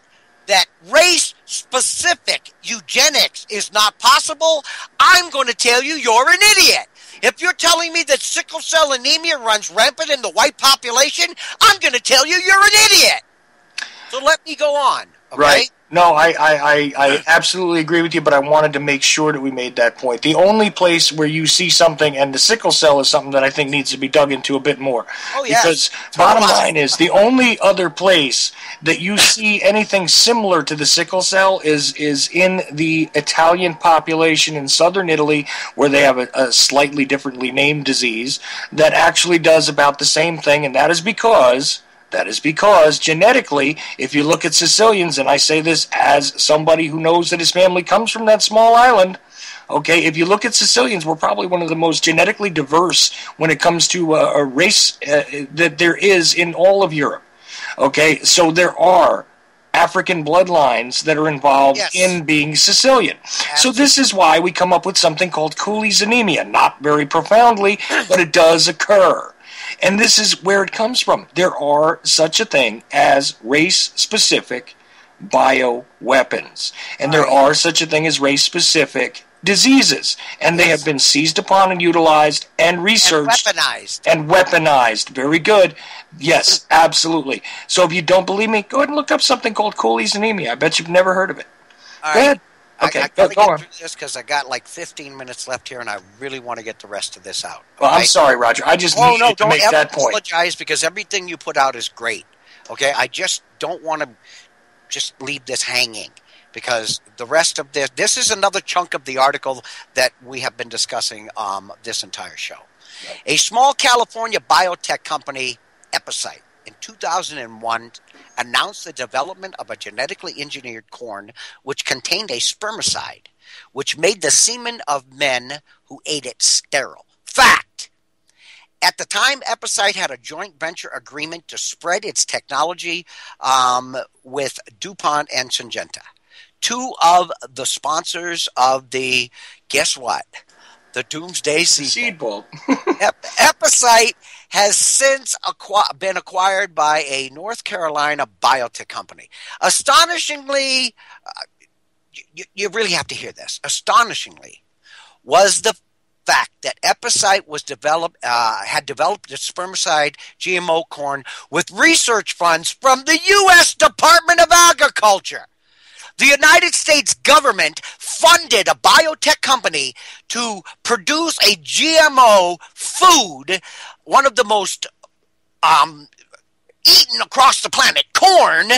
race-specific eugenics is not possible, I'm going to tell you you're an idiot. If you're telling me that sickle cell anemia runs rampant in the white population, I'm going to tell you you're an idiot. So let me go on. Okay? Right. No, I absolutely agree with you, but I wanted to make sure that we made that point. The only place where you see something, and the sickle cell is something that I think needs to be dug into a bit more. Oh, yes. Because bottom line is, the only other place that you see anything similar to the sickle cell is in the Italian population in southern Italy, where they have a slightly differently named disease that actually does about the same thing, and that is because genetically, if you look at Sicilians, and I say this as somebody who knows that his family comes from that small island, okay, if you look at Sicilians, we're probably one of the most genetically diverse when it comes to a race that there is in all of Europe. Okay, so there are African bloodlines that are involved in being Sicilian. Absolutely. So this is why we come up with something called Cooley's anemia. Not very profoundly, but it does occur. And this is where it comes from. There are such a thing as race-specific bioweapons. And there are such a thing as race-specific diseases. And they have been seized upon and utilized and researched. And weaponized. Very good. Yes, absolutely. So if you don't believe me, go ahead and look up something called Cooley's anemia. I bet you've never heard of it. All go right. ahead. Okay, I gotta go on. get through this because I got like 15 minutes left here, and I really want to get the rest of this out. Well, I'm sorry, Roger. I just needed to make that point. Apologize because everything you put out is great. Okay, I just don't want to just leave this hanging because the rest of this is another chunk of the article that we have been discussing this entire show. Right. A small California biotech company, Epicite, in 2001 announced the development of a genetically engineered corn which contained a spermicide, which made the semen of men who ate it sterile. Fact! At the time, Epicite had a joint venture agreement to spread its technology with DuPont and Syngenta, two of the sponsors of the, guess what? The Doomsday Seed Bolt. Epicite has since been acquired by a North Carolina biotech company. Astonishingly, you really have to hear this. Astonishingly, was the fact that Epicite was had developed its spermicide GMO corn with research funds from the U.S. Department of Agriculture. The United States government funded a biotech company to produce a GMO food, one of the most eaten across the planet, corn,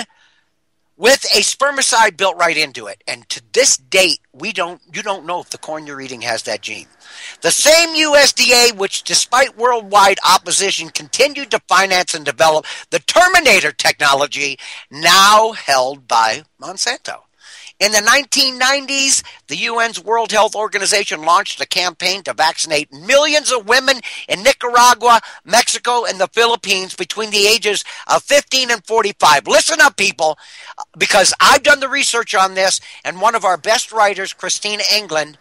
with a spermicide built right into it. And to this date, you don't know if the corn you're eating has that gene. The same USDA, which despite worldwide opposition, continued to finance and develop the Terminator technology, now held by Monsanto. In the 1990s, the UN's World Health Organization launched a campaign to vaccinate millions of women in Nicaragua, Mexico, and the Philippines between the ages of 15 and 45. Listen up, people, because I've done the research on this, and one of our best writers, Christina England,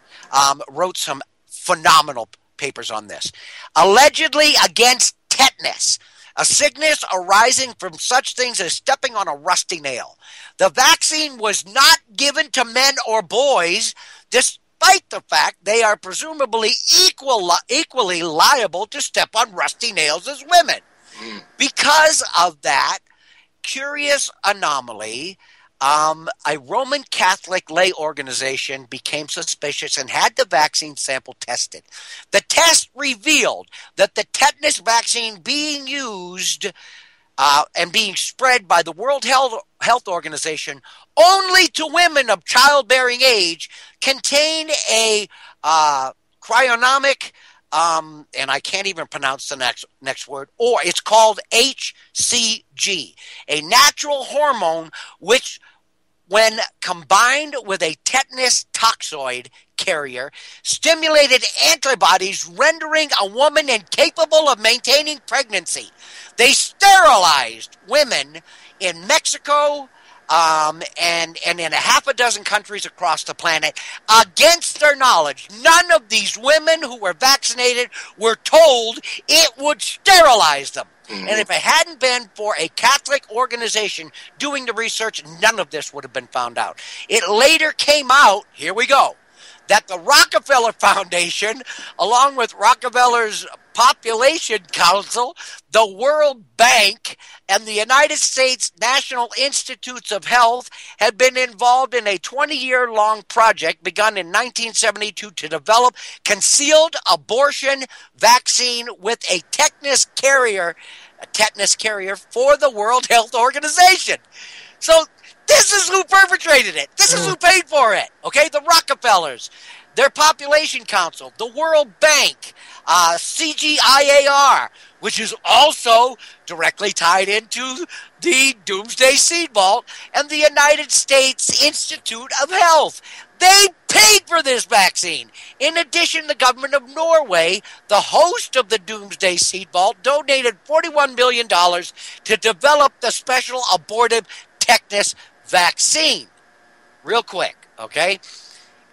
wrote some phenomenal papers on this. Allegedly against tetanus, a sickness arising from such things as stepping on a rusty nail. The vaccine was not given to men or boys, despite the fact they are presumably equally liable to step on rusty nails as women. Because of that curious anomaly, a Roman Catholic lay organization became suspicious and had the vaccine sample tested. The test revealed that the tetanus vaccine being used and being spread by the World Health Organization only to women of childbearing age contained a cryonic, and I can't even pronounce the next word, or it's called HCG, a natural hormone which, when combined with a tetanus toxoid carrier, stimulated antibodies rendering a woman incapable of maintaining pregnancy. They sterilized women in Mexico and in a half a dozen countries across the planet against their knowledge. None of these women who were vaccinated were told it would sterilize them. And if it hadn't been for a Catholic organization doing the research, none of this would have been found out. It later came out, here we go, that the Rockefeller Foundation, along with Rockefeller's Population Council, the World Bank, and the United States National Institutes of Health had been involved in a 20-year-long project begun in 1972 to develop concealed abortion vaccine with a tetanus carrier for the World Health Organization. So this is who perpetrated it. This is who paid for it. Okay, the Rockefellers, their Population Council, the World Bank, CGIAR, which is also directly tied into the Doomsday Seed Vault, and the United States Institute of Health. They paid for this vaccine. In addition, the government of Norway, the host of the Doomsday Seed Vault, donated $41 million to develop the special abortive tetanus vaccine. Real quick, okay?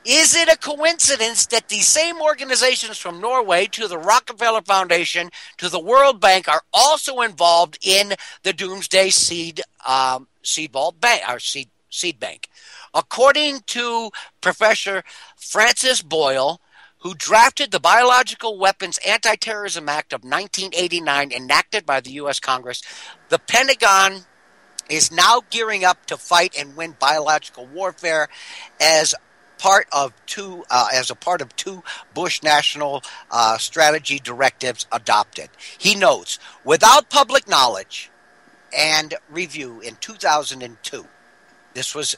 Is it a coincidence that the same organizations from Norway to the Rockefeller Foundation to the World Bank are also involved in the Doomsday Seed Vault Bank, or Seed seed bank. According to Professor Francis Boyle, who drafted the Biological Weapons Anti-Terrorism Act of 1989 enacted by the U.S. Congress, the Pentagon is now gearing up to fight and win biological warfare as a part of two Bush national strategy directives adopted. He notes, without public knowledge and review in 2002, this was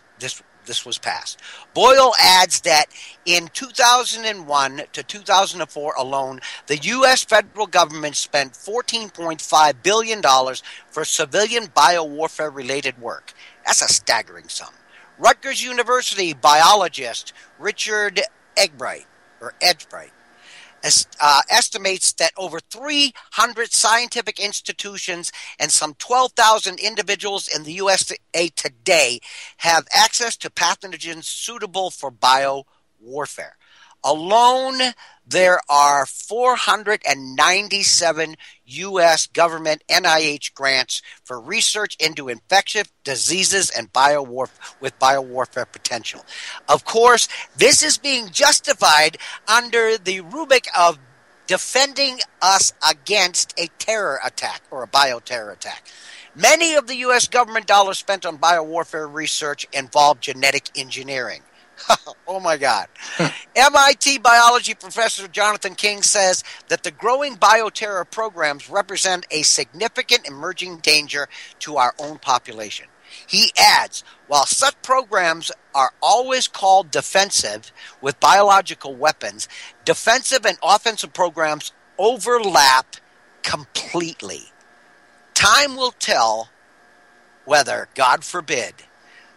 passed. Boyle adds that in 2001 to 2004 alone, the U.S. federal government spent $14.5 billion for civilian biowarfare-related work. That's a staggering sum. Rutgers University biologist Richard Edbright estimates that over 300 scientific institutions and some 12,000 individuals in the USA today have access to pathogens suitable for biowarfare. Alone, there are 497 U.S. government NIH grants for research into infectious diseases and with biowarfare potential. Of course, this is being justified under the rubric of defending us against a terror attack or a bioterror attack. Many of the U.S. government dollars spent on biowarfare research involve genetic engineering. Oh my God. MIT biology professor Jonathan King says that the growing bioterror programs represent a significant emerging danger to our own population. He adds, while such programs are always called defensive with biological weapons, defensive and offensive programs overlap completely. Time will tell whether, God forbid,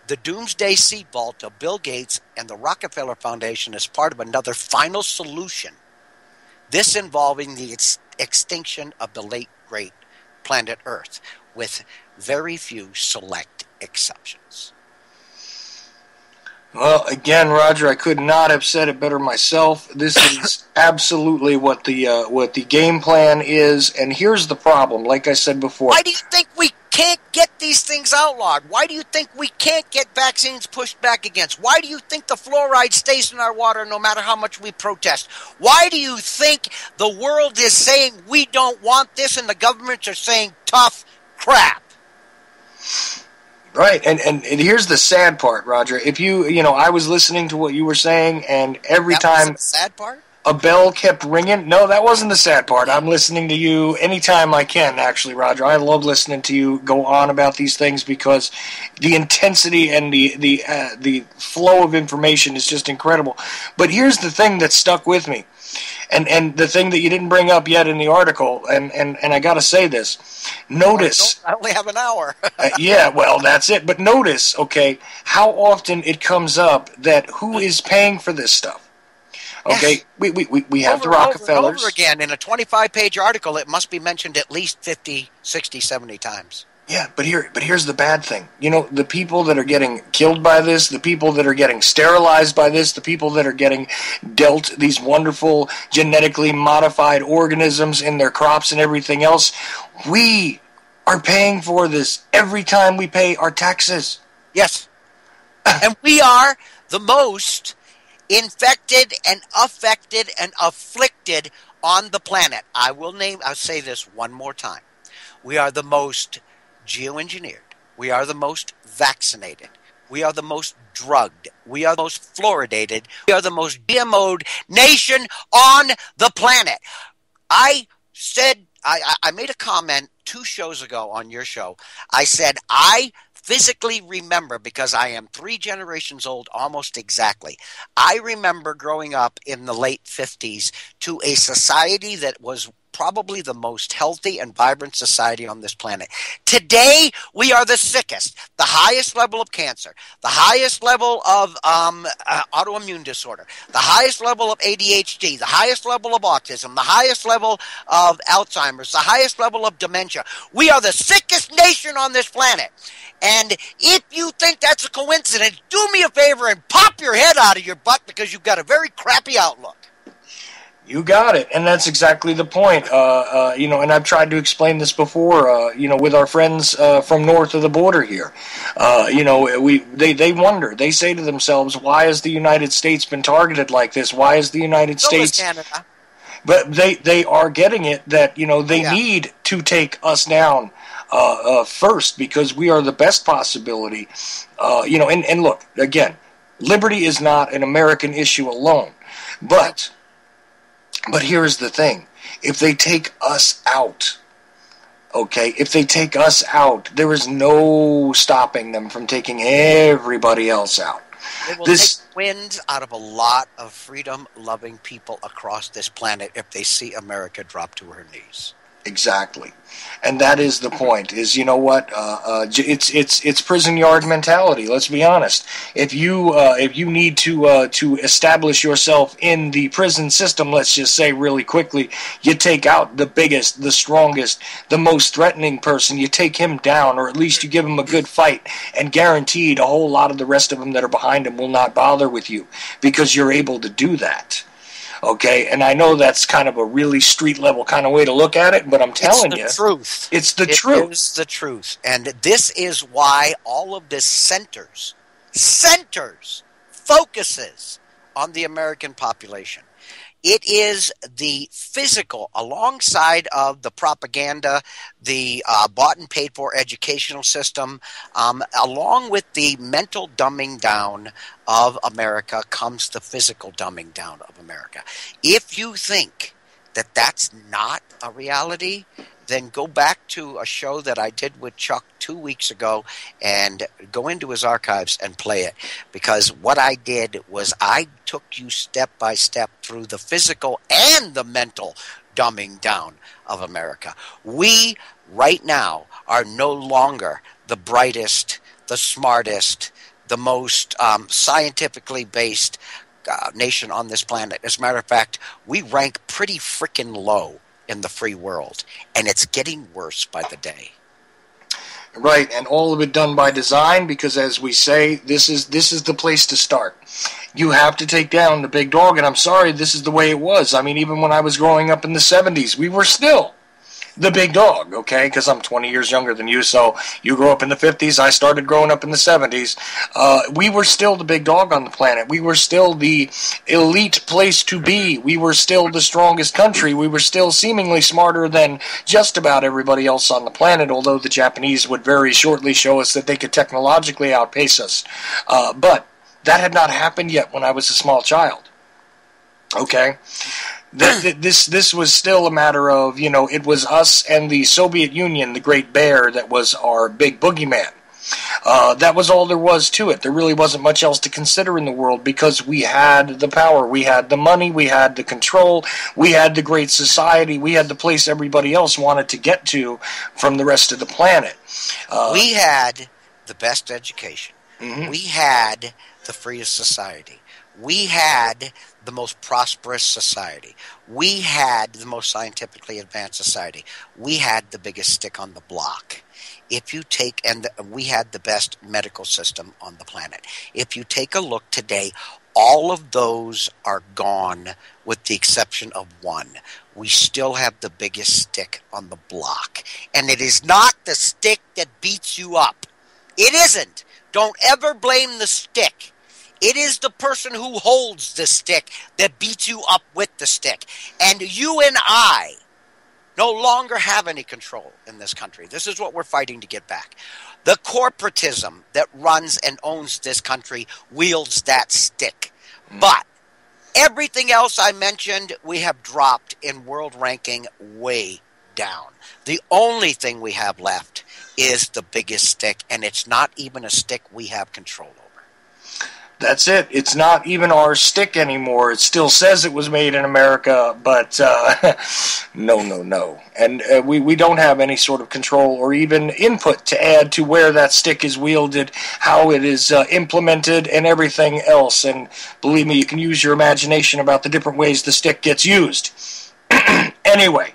the doomsday seed vault of Bill Gates and the Rockefeller Foundation is part of another final solution, this involving the extinction of the late great planet Earth, with very few select exceptions. Well, again, Roger, I could not have said it better myself. This is absolutely what the game plan is, and here's the problem. Like I said before, why do you think we can't get these things outlawed? Why do you think we can't get vaccines pushed back against? Why do you think the fluoride stays in our water no matter how much we protest? Why do you think the world is saying we don't want this and the governments are saying tough crap? Right, and here's the sad part, Roger. If I was listening to what you were saying, and every time the sad part? A bell kept ringing. No, that wasn't the sad part. I'm listening to you anytime I can, actually, Roger. I love listening to you go on about these things because the intensity and the flow of information is just incredible. But here's the thing that stuck with me, and the thing that you didn't bring up yet in the article, and I got to say this. Notice. I only have an hour. Yeah, well, that's it. But notice, okay, how often it comes up that who is paying for this stuff. Okay, yes. we have the Rockefellers. Over again, in a 25-page article, it must be mentioned at least 50, 60, 70 times. Yeah, but here's the bad thing. The people that are getting killed by this, the people that are getting sterilized by this, the people that are getting dealt these wonderful genetically modified organisms in their crops and everything else, we are paying for this every time we pay our taxes. Yes. And we are the most infected and affected and afflicted on the planet. I'll say this one more time. We are the most geoengineered. We are the most vaccinated. We are the most drugged. We are the most fluoridated. We are the most GMO'd nation on the planet. I made a comment 2 shows ago on your show. I said, I physically remember, because I am 3 generations old almost exactly. I remember growing up in the late 50s to a society that was probably the most healthy and vibrant society on this planet. Today, we are the sickest, the highest level of cancer, the highest level of autoimmune disorder, the highest level of ADHD, the highest level of autism, the highest level of Alzheimer's, the highest level of dementia. We are the sickest nation on this planet. And if you think that's a coincidence, do me a favor and pop your head out of your butt because you've got a very crappy outlook. You got it, and that's exactly the point. And I've tried to explain this before. With our friends from north of the border here. They wonder. They say to themselves, "Why has the United States been targeted like this? Why is the United States?" Canada. But they are getting it that they need to take us down first because we are the best possibility. And look again, liberty is not an American issue alone, but. But here's the thing. If they take us out, there is no stopping them from taking everybody else out. It will take wind out of a lot of freedom-loving people across this planet if they see America drop to her knees. Exactly. And that is the point, is, it's prison yard mentality, let's be honest. If you need to establish yourself in the prison system, let's just say really quickly, you take out the biggest, the strongest, the most threatening person, you take him down, or at least you give him a good fight, and guaranteed a whole lot of the rest of them that are behind him will not bother with you, because you're able to do that. Okay, and I know that's kind of a really street-level kind of way to look at it, but I'm telling you... It's the truth. It's the truth. It is the truth. And this is why all of this centers, focuses on the American population. It is the physical, alongside of the propaganda, the bought and paid for educational system, along with the mental dumbing down of America comes the physical dumbing down of America. If you think that that's not a reality, then go back to a show that I did with Chuck 2 weeks ago and go into his archives and play it. Because what I did was I took you step by step through the physical and the mental dumbing down of America. We, right now, are no longer the brightest, the smartest, the most scientifically based nation on this planet. As a matter of fact, we rank pretty freaking low in the free world, and it's getting worse by the day. Right, and all of it done by design, because as we say, this is the place to start. You have to take down the big dog, and I'm sorry, this is the way it was. I mean, even when I was growing up in the 70s, we were still the big dog, okay? Because I'm 20 years younger than you, so you grew up in the 50s, I started growing up in the 70s. We were still the big dog on the planet. We were still the elite place to be. We were still the strongest country. We were still seemingly smarter than just about everybody else on the planet, although the Japanese would very shortly show us that they could technologically outpace us. But that had not happened yet when I was a small child, okay? This was still a matter of, it was us and the Soviet Union, the great bear, that was our big boogeyman. That was all there was to it. There really wasn't much else to consider in the world because we had the power, we had the money, we had the control, we had the great society, we had the place everybody else wanted to get to from the rest of the planet. We had the best education. Mm-hmm. We had the freest society. We had the most prosperous society. We had the most scientifically advanced society. We had the biggest stick on the block. We had the best medical system on the planet. If you take a look today, all of those are gone with the exception of one. We still have the biggest stick on the block. And it is not the stick that beats you up. It isn't. Don't ever blame the stick. It is the person who holds the stick that beats you up with the stick. And you and I no longer have any control in this country. This is what we're fighting to get back. The corporatism that runs and owns this country wields that stick. But everything else I mentioned, we have dropped in world ranking way down. The only thing we have left is the biggest stick, and it's not even a stick we have control over. That's it. It's not even our stick anymore. It still says it was made in America, but no. And we don't have any sort of control or even input to add to where that stick is wielded, how it is implemented, and everything else. And believe me, you can use your imagination about the different ways the stick gets used. Anyway.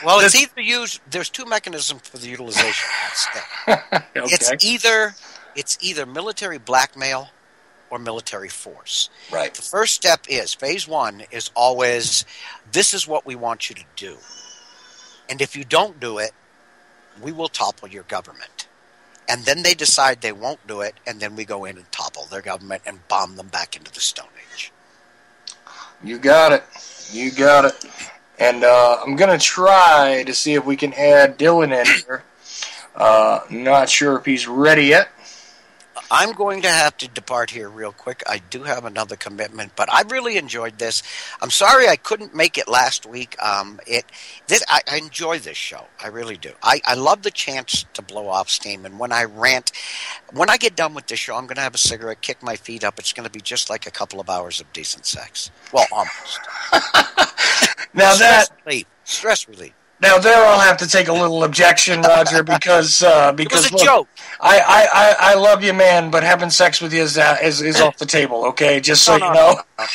Well, it's either used. There's two mechanisms for the utilization of that stick. Okay. It's either military blackmail or military force. Right. The first step is, phase one is always, this is what we want you to do. And if you don't do it, we will topple your government. And then they decide they won't do it, and then we go in and topple their government and bomb them back into the Stone Age. You got it. You got it. And I'm going to try to see if we can add Dylan in here. Not sure if he's ready yet. I'm going to have to depart here real quick. I do have another commitment, but I really enjoyed this. I'm sorry I couldn't make it last week. I enjoy this show. I really do. I love the chance to blow off steam, and when I rant, when I get done with this show, I'm going to have a cigarette, kick my feet up. It's going to be just like a couple of hours of decent sex. Well, almost. Now Stress relief. Now there I'll have to take a little objection, Roger, because it was a joke. I love you, man, but having sex with you is off the table. Okay, just so you know. No.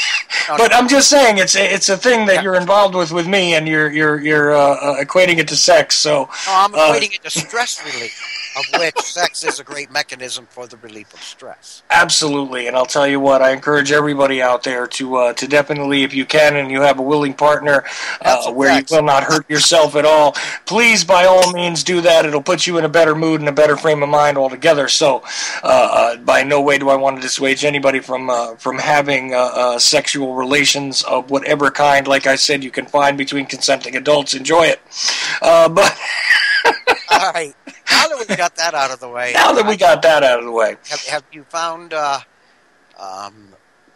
But I'm just saying it's a thing that you're involved with me, and you're equating it to sex. So no, I'm equating it to stress relief, of which sex is a great mechanism for the relief of stress. Absolutely, and I'll tell you what, I encourage everybody out there to definitely, if you can, and you have a willing partner, where you will not hurt yourself at all, please, by all means, do that. It'll put you in a better mood and a better frame of mind altogether. So, by no way do I want to dissuade anybody from having sexual relations of whatever kind. Like I said, you can find between consenting adults. Enjoy it. But all right. Now that we got that out of the way. Have you found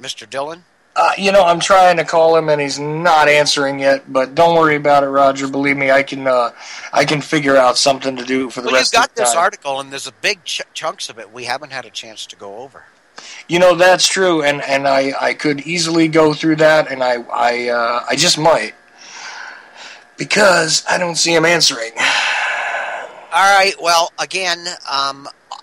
Mr. Dillon? I'm trying to call him, and he's not answering yet. But don't worry about it, Roger. Believe me, I can figure out something to do for the rest of the time. You got this article, and there's a big chunks of it we haven't had a chance to go over. That's true, and I could easily go through that, and I just might, because I don't see him answering. All right. Well, again,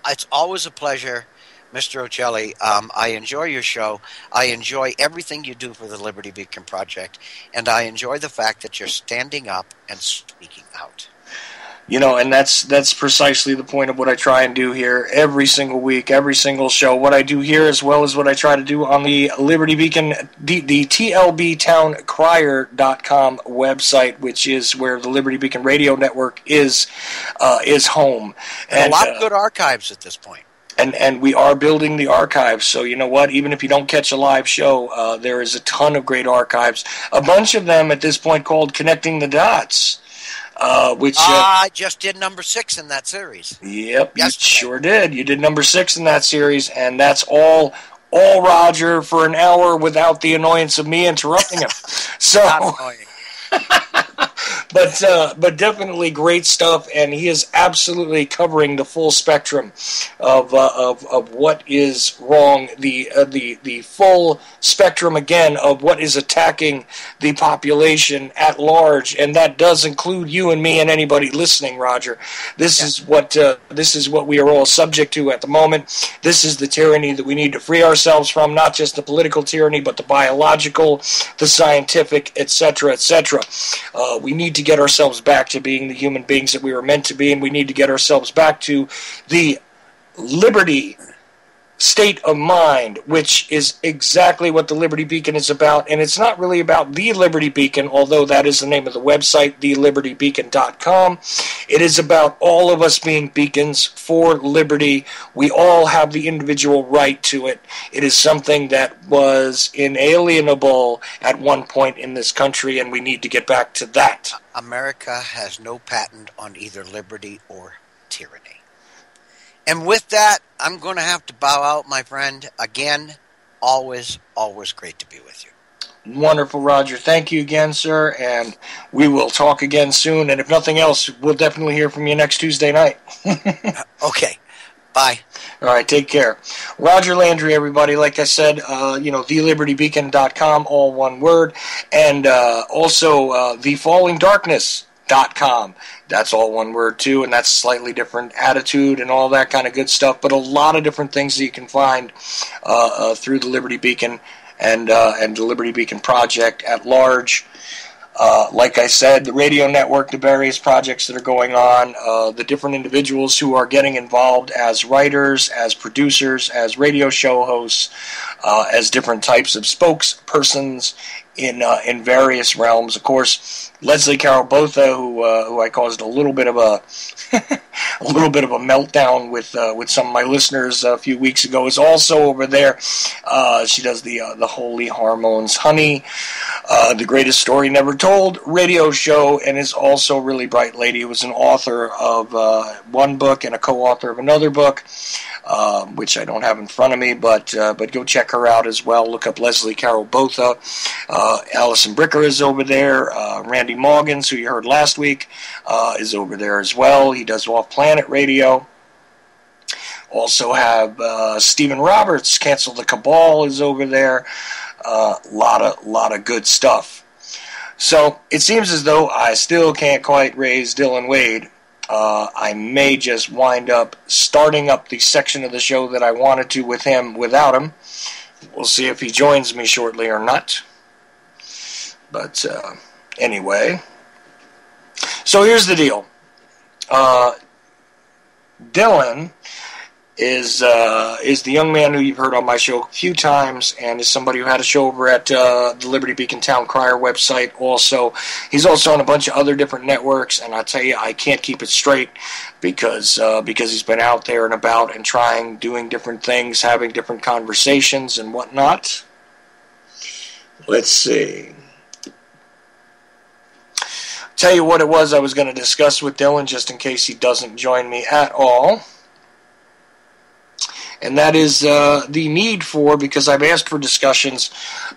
it's always a pleasure, Mr. Ochelli. I enjoy your show. I enjoy everything you do for the Liberty Beacon Project, and I enjoy the fact that you're standing up and speaking out. And that's precisely the point of what I try and do here every single week, every single show. What I do here, as well as what I try to do on the Liberty Beacon, the TLBTownCrier.com website, which is where the Liberty Beacon Radio Network is home. And a lot of good archives at this point. And we are building the archives, so you know what? Even if you don't catch a live show, there is a ton of great archives. A bunch of them at this point called Connecting the Dots. Which I just did number 6 in that series. Yep, yesterday. You sure did. You did number 6 in that series, and that's all Roger for an hour without the annoyance of me interrupting him. So, not annoying. But definitely great stuff, and he is absolutely covering the full spectrum of what is wrong, the full spectrum again of what is attacking the population at large, and that does include you and me and anybody listening, Roger. This is what we are all subject to at the moment. This is the tyranny that we need to free ourselves from, not just the political tyranny, but the biological, the scientific, etc., etc. We need to get ourselves back to being the human beings that we were meant to be, and we need to get ourselves back to the liberty state of mind, which is exactly what the Liberty Beacon is about. And it's not really about the Liberty Beacon, although that is the name of the website, thelibertybeacon.com. It is about all of us being beacons for liberty. We all have the individual right to it. It is something that was inalienable at one point in this country, and we need to get back to that. America has no patent on either liberty or tyranny. And with that, I'm going to have to bow out, my friend. Again, always great to be with you. Wonderful, Roger. Thank you again, sir, and we will talk again soon. And if nothing else, we'll definitely hear from you next Tuesday night. Okay. Bye. All right, take care. Roger Landry, everybody. Like I said, thelibertybeacon.com, all one word, and also thefallingdarkness.com. That's all one word, too, and that's slightly different attitude and all that kind of good stuff, but a lot of different things that you can find through the Liberty Beacon and the Liberty Beacon Project at large. Like I said, the radio network, the various projects that are going on, the different individuals who are getting involved as writers, as producers, as radio show hosts, as different types of spokespersons in various realms. Of course, Leslie Carol Botha, who I caused a little bit of a a little bit of a meltdown with some of my listeners a few weeks ago, is also over there. She does the Holy Hormones Honey, The Greatest Story Never Told radio show, and is also a really bright lady who was an author of one book and a co-author of another book, which I don't have in front of me, but go check her out as well. Look up Leslie Carol Botha. Allison Bricker is over there. Randy Moggins, who you heard last week, is over there as well. He does Off Planet Radio. Also have Stephen Roberts, Cancel the Cabal, is over there. Lot of good stuff. So it seems as though I still can't quite raise Dylan Wade. I may just wind up starting up the section of the show that I wanted to with him without him. We'll see if he joins me shortly or not. But anyway, so here's the deal. Dylan is the young man who you've heard on my show a few times, and is somebody who had a show over at the Liberty Beacon Town Crier website also. He's also on a bunch of other different networks, and I tell you, I can't keep it straight because he's been out there and about and doing different things, having different conversations and whatnot. Let's see. Tell you what it was I was going to discuss with Dylan, just in case he doesn't join me at all. And that is the need for, because I've asked for discussions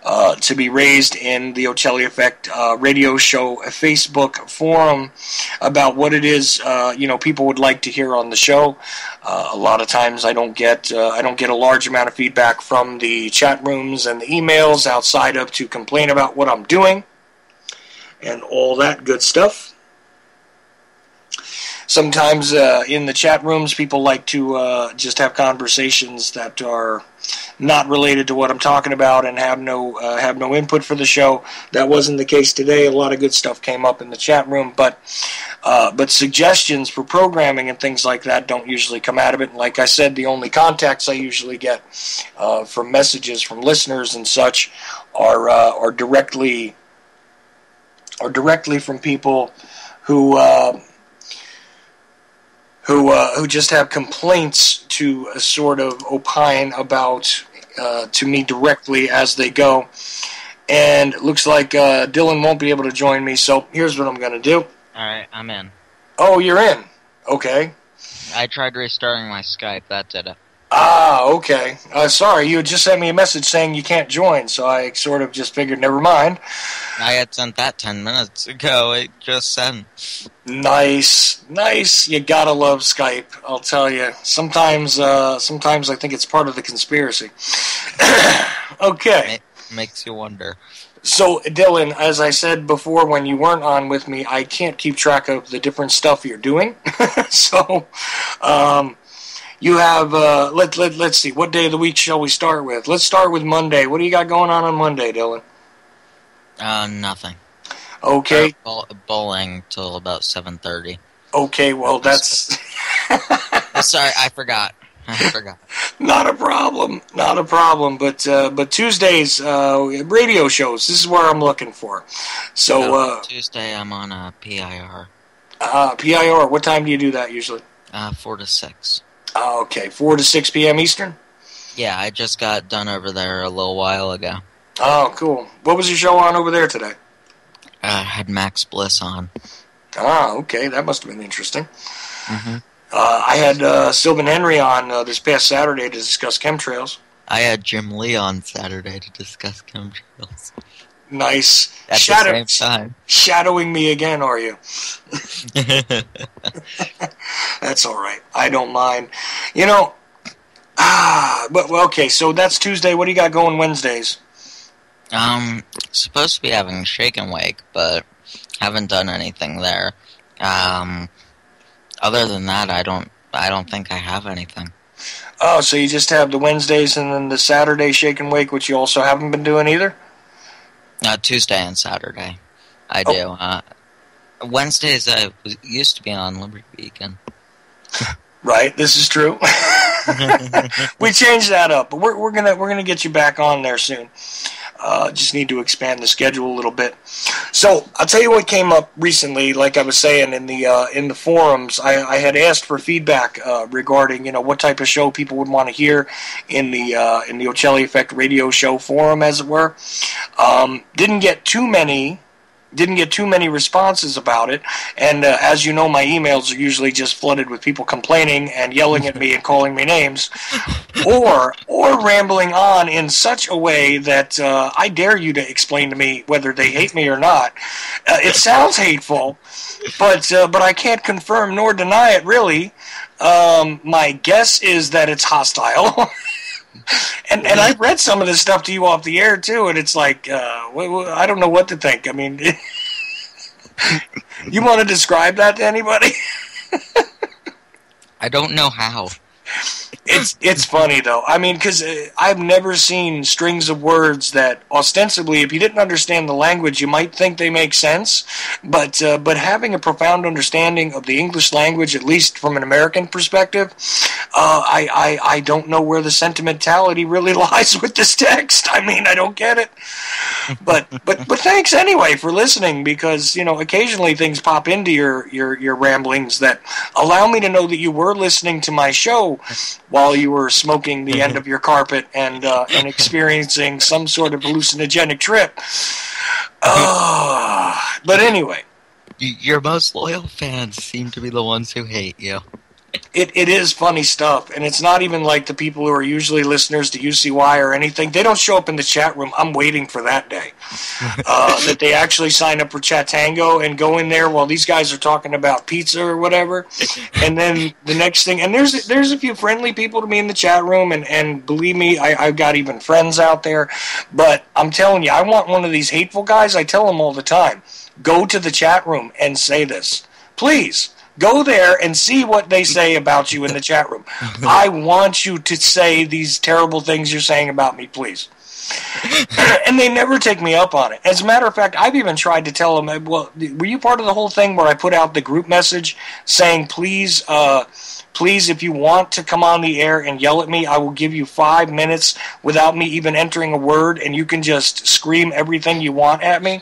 to be raised in the Ochelli Effect radio show Facebook forum about what it is people would like to hear on the show. A lot of times I don't get a large amount of feedback from the chat rooms and the emails outside of to complain about what I'm doing and all that good stuff. Sometimes in the chat rooms, people like to just have conversations that are not related to what I'm talking about and have no input for the show. That wasn't the case today. A lot of good stuff came up in the chat room, but suggestions for programming and things like that don't usually come out of it. And like I said, the only contacts I usually get from messages from listeners and such are directly from people who just have complaints to sort of opine about to me directly as they go. And it looks like Dylan won't be able to join me, so here's what I'm going to do. Alright, I'm in. Oh, you're in? Okay. I tried restarting my Skype, that did it. Ah, okay. Sorry, you had just sent me a message saying you can't join, so I sort of just figured, never mind. I had sent that 10 minutes ago. It just sent. Nice. You gotta love Skype, I'll tell you. Sometimes I think it's part of the conspiracy. Okay. It makes you wonder. So, Dylan, as I said before when you weren't on with me, I can't keep track of the different stuff you're doing. So, you have, let's see, what day of the week shall we start with? Let's start with Monday. What do you got going on Monday, Dylan? Nothing. Okay. Bowling till about 7:30. Okay, well, that's... Sorry, I forgot. Not a problem. But Tuesdays, radio shows, this is where I'm looking for. So, Tuesday I'm on a PIR. PIR, what time do you do that usually? 4 to 6. Okay, 4 to 6 p.m. Eastern? Yeah, I just got done over there a little while ago. Oh, cool. What was your show on over there today? I had Max Bliss on. Ah, okay, that must have been interesting. Mm-hmm. I had Sylvan Henry on this past Saturday to discuss chemtrails. I had Jim Lee on Saturday to discuss chemtrails. Nice. At the same time. Shadowing me again, are you? That's all right. I don't mind. You know, but okay, so that's Tuesday. What do you got going Wednesdays? Supposed to be having Shake and Wake, but haven't done anything there. Other than that, I don't think I have anything. Oh, so you just have the Wednesdays and then the Saturday Shake and Wake, which you also haven't been doing either? Tuesday and Saturday. I do. Wednesdays used to be on Liberty Beacon. Right, this is true. We changed that up, but we're gonna get you back on there soon. Just need to expand the schedule a little bit. So I'll tell you what came up recently. Like I was saying in the forums, I had asked for feedback regarding what type of show people would want to hear in the Ochelli Effect radio show forum, as it were. Didn't get too many responses about it, and as you know, my emails are usually just flooded with people complaining and yelling at me and calling me names, or rambling on in such a way that I dare you to explain to me whether they hate me or not. It sounds hateful, but I can't confirm nor deny it, really. My guess is that it's hostile. And I've read some of this stuff to you off the air, too, and it's like, I don't know what to think. I mean, you want to describe that to anybody? I don't know how. It's funny, though. I mean, because I've never seen strings of words that, ostensibly, if you didn't understand the language, you might think they make sense. But having a profound understanding of the English language, at least from an American perspective, I don't know where the sentimentality really lies with this text. I mean, I don't get it. But thanks anyway for listening, because occasionally things pop into your ramblings that allow me to know that you were listening to my show while you were smoking the end of your carpet and experiencing some sort of hallucinogenic trip. But anyway. Your most loyal fans seem to be the ones who hate you. It is funny stuff, and it's not even like the people who are usually listeners to UCY or anything. They don't show up in the chat room. I'm waiting for that day. That they actually sign up for Chatango and go in there while these guys are talking about pizza or whatever. And then the next thing, and there's a few friendly people to me in the chat room, and believe me, I've got even friends out there. But I'm telling you, I want one of these hateful guys. I tell them all the time, go to the chat room and say this. Please. Go there and see what they say about you in the chat room. I want you to say these terrible things you're saying about me, please. And they never take me up on it. As a matter of fact, I've even tried to tell them, well, were you part of the whole thing where I put out the group message saying, please, if you want to come on the air and yell at me, I will give you 5 minutes without me even entering a word, and you can just scream everything you want at me?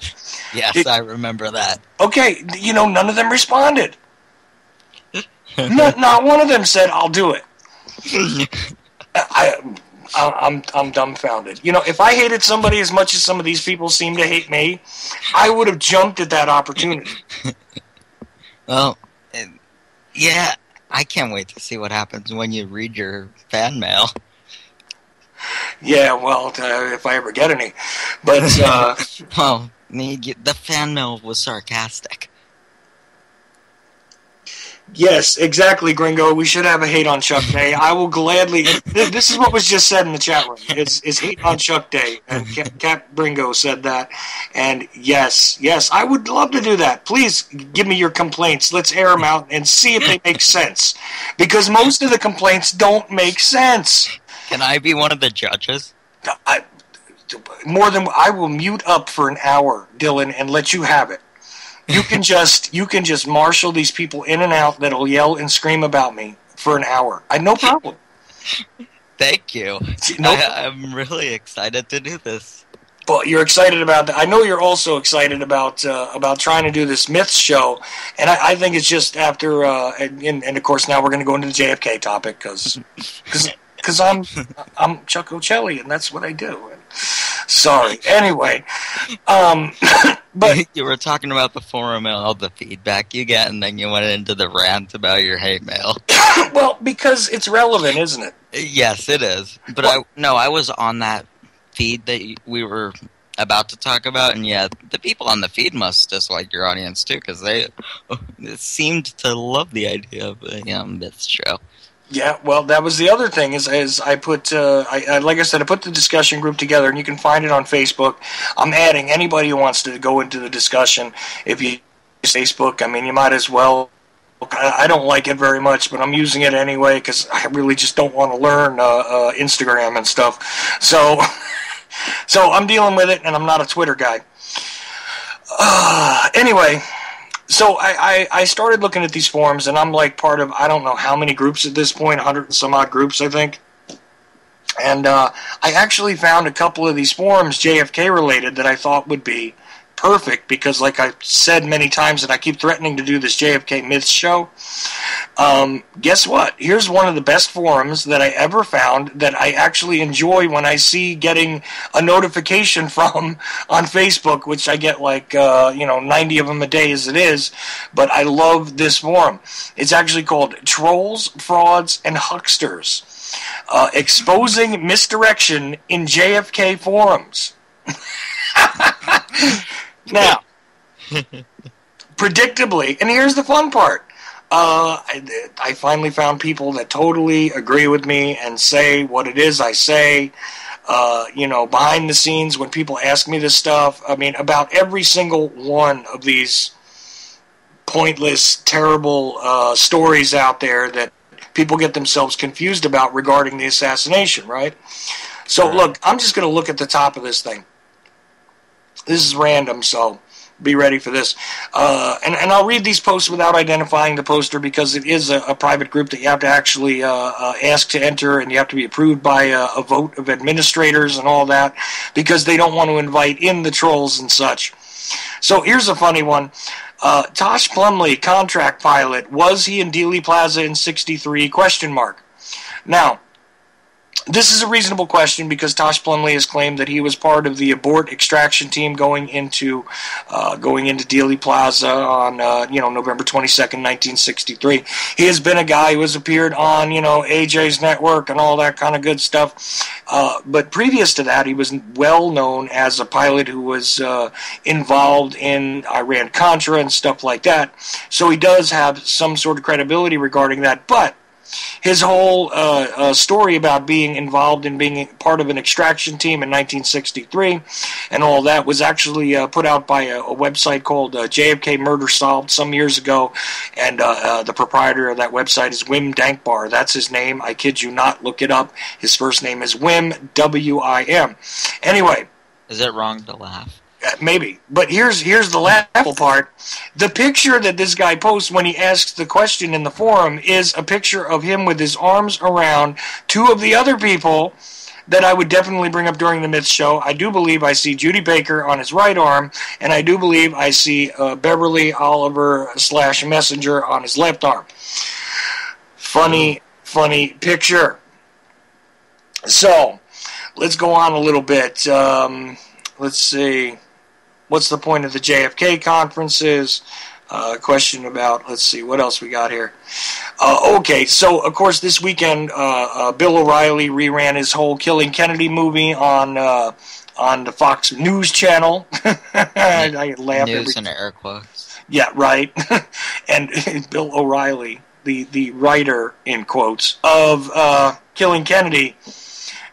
Yes, I remember that. Okay, none of them responded. Not one of them said, I'll do it. I'm dumbfounded. If I hated somebody as much as some of these people seem to hate me, I would have jumped at that opportunity. Well, yeah, I can't wait to see what happens when you read your fan mail. Yeah, well, if I ever get any. But, well, the fan mail was sarcastic. Yes, exactly, Gringo. We should have a hate on Chuck Day. I will gladly. This is what was just said in the chat room. It's hate on Chuck Day, and Cap Gringo said that. And yes, I would love to do that. Please give me your complaints. Let's air them out and see if they make sense, because most of the complaints don't make sense. Can I be one of the judges? I will mute up for an hour, Dylan, and let you have it. You can just marshal these people in and out that'll yell and scream about me for an hour. No problem. Thank you. I'm really excited to do this. Well, you're excited about that. I know you're also excited about trying to do this Myths show, and I think it's just after and of course now we're going to go into the JFK topic because I'm Chuck Ochelli and that's what I do. Sorry. Anyway, but you were talking about the forum and all the feedback you get, and then you went into the rant about your hate mail. Well, because it's relevant, isn't it? Yes, it is. But I was on that feed that we were about to talk about, and yeah, the people on the feed must dislike your audience too, because they seemed to love the idea of a Myths show. Yeah, well, that was the other thing is I put, like I said, I put the discussion group together, and you can find it on Facebook. I'm adding anybody who wants to go into the discussion. If you use Facebook, I mean, you might as well. I don't like it very much, but I'm using it anyway because I really just don't want to learn Instagram and stuff. So I'm dealing with it, and I'm not a Twitter guy. Anyway, so I started looking at these forums, and I'm like part of, I don't know how many groups at this point, 100 and some odd groups, I think. And I actually found a couple of these forums, JFK related, that I thought would be perfect, because like I've said many times, and I keep threatening to do this JFK Myths show, guess what? Here's one of the best forums that I ever found that I actually enjoy when I see getting a notification from on Facebook, which I get like, 90 of them a day as it is, but I love this forum. It's actually called Trolls, Frauds, and Hucksters. Exposing misdirection in JFK forums. Now, predictably, and here's the fun part, I finally found people that totally agree with me and say what it is I say. Behind the scenes, when people ask me this stuff, I mean, about every single one of these pointless, terrible stories out there that people get themselves confused about regarding the assassination, right? So, look, I'm just going to look at the top of this thing. This is random, so be ready for this. And I'll read these posts without identifying the poster, because it is a private group that you have to actually ask to enter, and you have to be approved by a vote of administrators and all that, because they don't want to invite in the trolls and such. So here's a funny one. Tosh Plumlee, contract pilot, was he in Dealey Plaza in '63? ? Now, this is a reasonable question, because Tosh Plumlee has claimed that he was part of the abort extraction team going into Dealey Plaza on November 22nd, 1963. He has been a guy who has appeared on AJ's network and all that kind of good stuff. But previous to that, he was well known as a pilot who was involved in Iran-Contra and stuff like that. So he does have some sort of credibility regarding that, but his whole story about being involved in being part of an extraction team in 1963 and all that was actually put out by a website called JFK Murder Solved some years ago, and the proprietor of that website is Wim Dankbar. That's his name. I kid you not. Look it up. His first name is Wim, W-I-M. Anyway. Is it wrong to laugh? Maybe. But here's the laughable part. The picture that this guy posts when he asks the question in the forum is a picture of him with his arms around two of the other people that I would definitely bring up during the Myths show. I do believe I see Judy Baker on his right arm, and I do believe I see Beverly Oliver / Messenger on his left arm. Funny picture. So, let's go on a little bit. Let's see. What's the point of the JFK conferences? Question about, let's see, what else we got here? Okay, so, of course, this weekend, Bill O'Reilly reran his whole Killing Kennedy movie on the Fox News channel. I laugh News in air quotes. Yeah, right. And Bill O'Reilly, the writer, in quotes, of Killing Kennedy,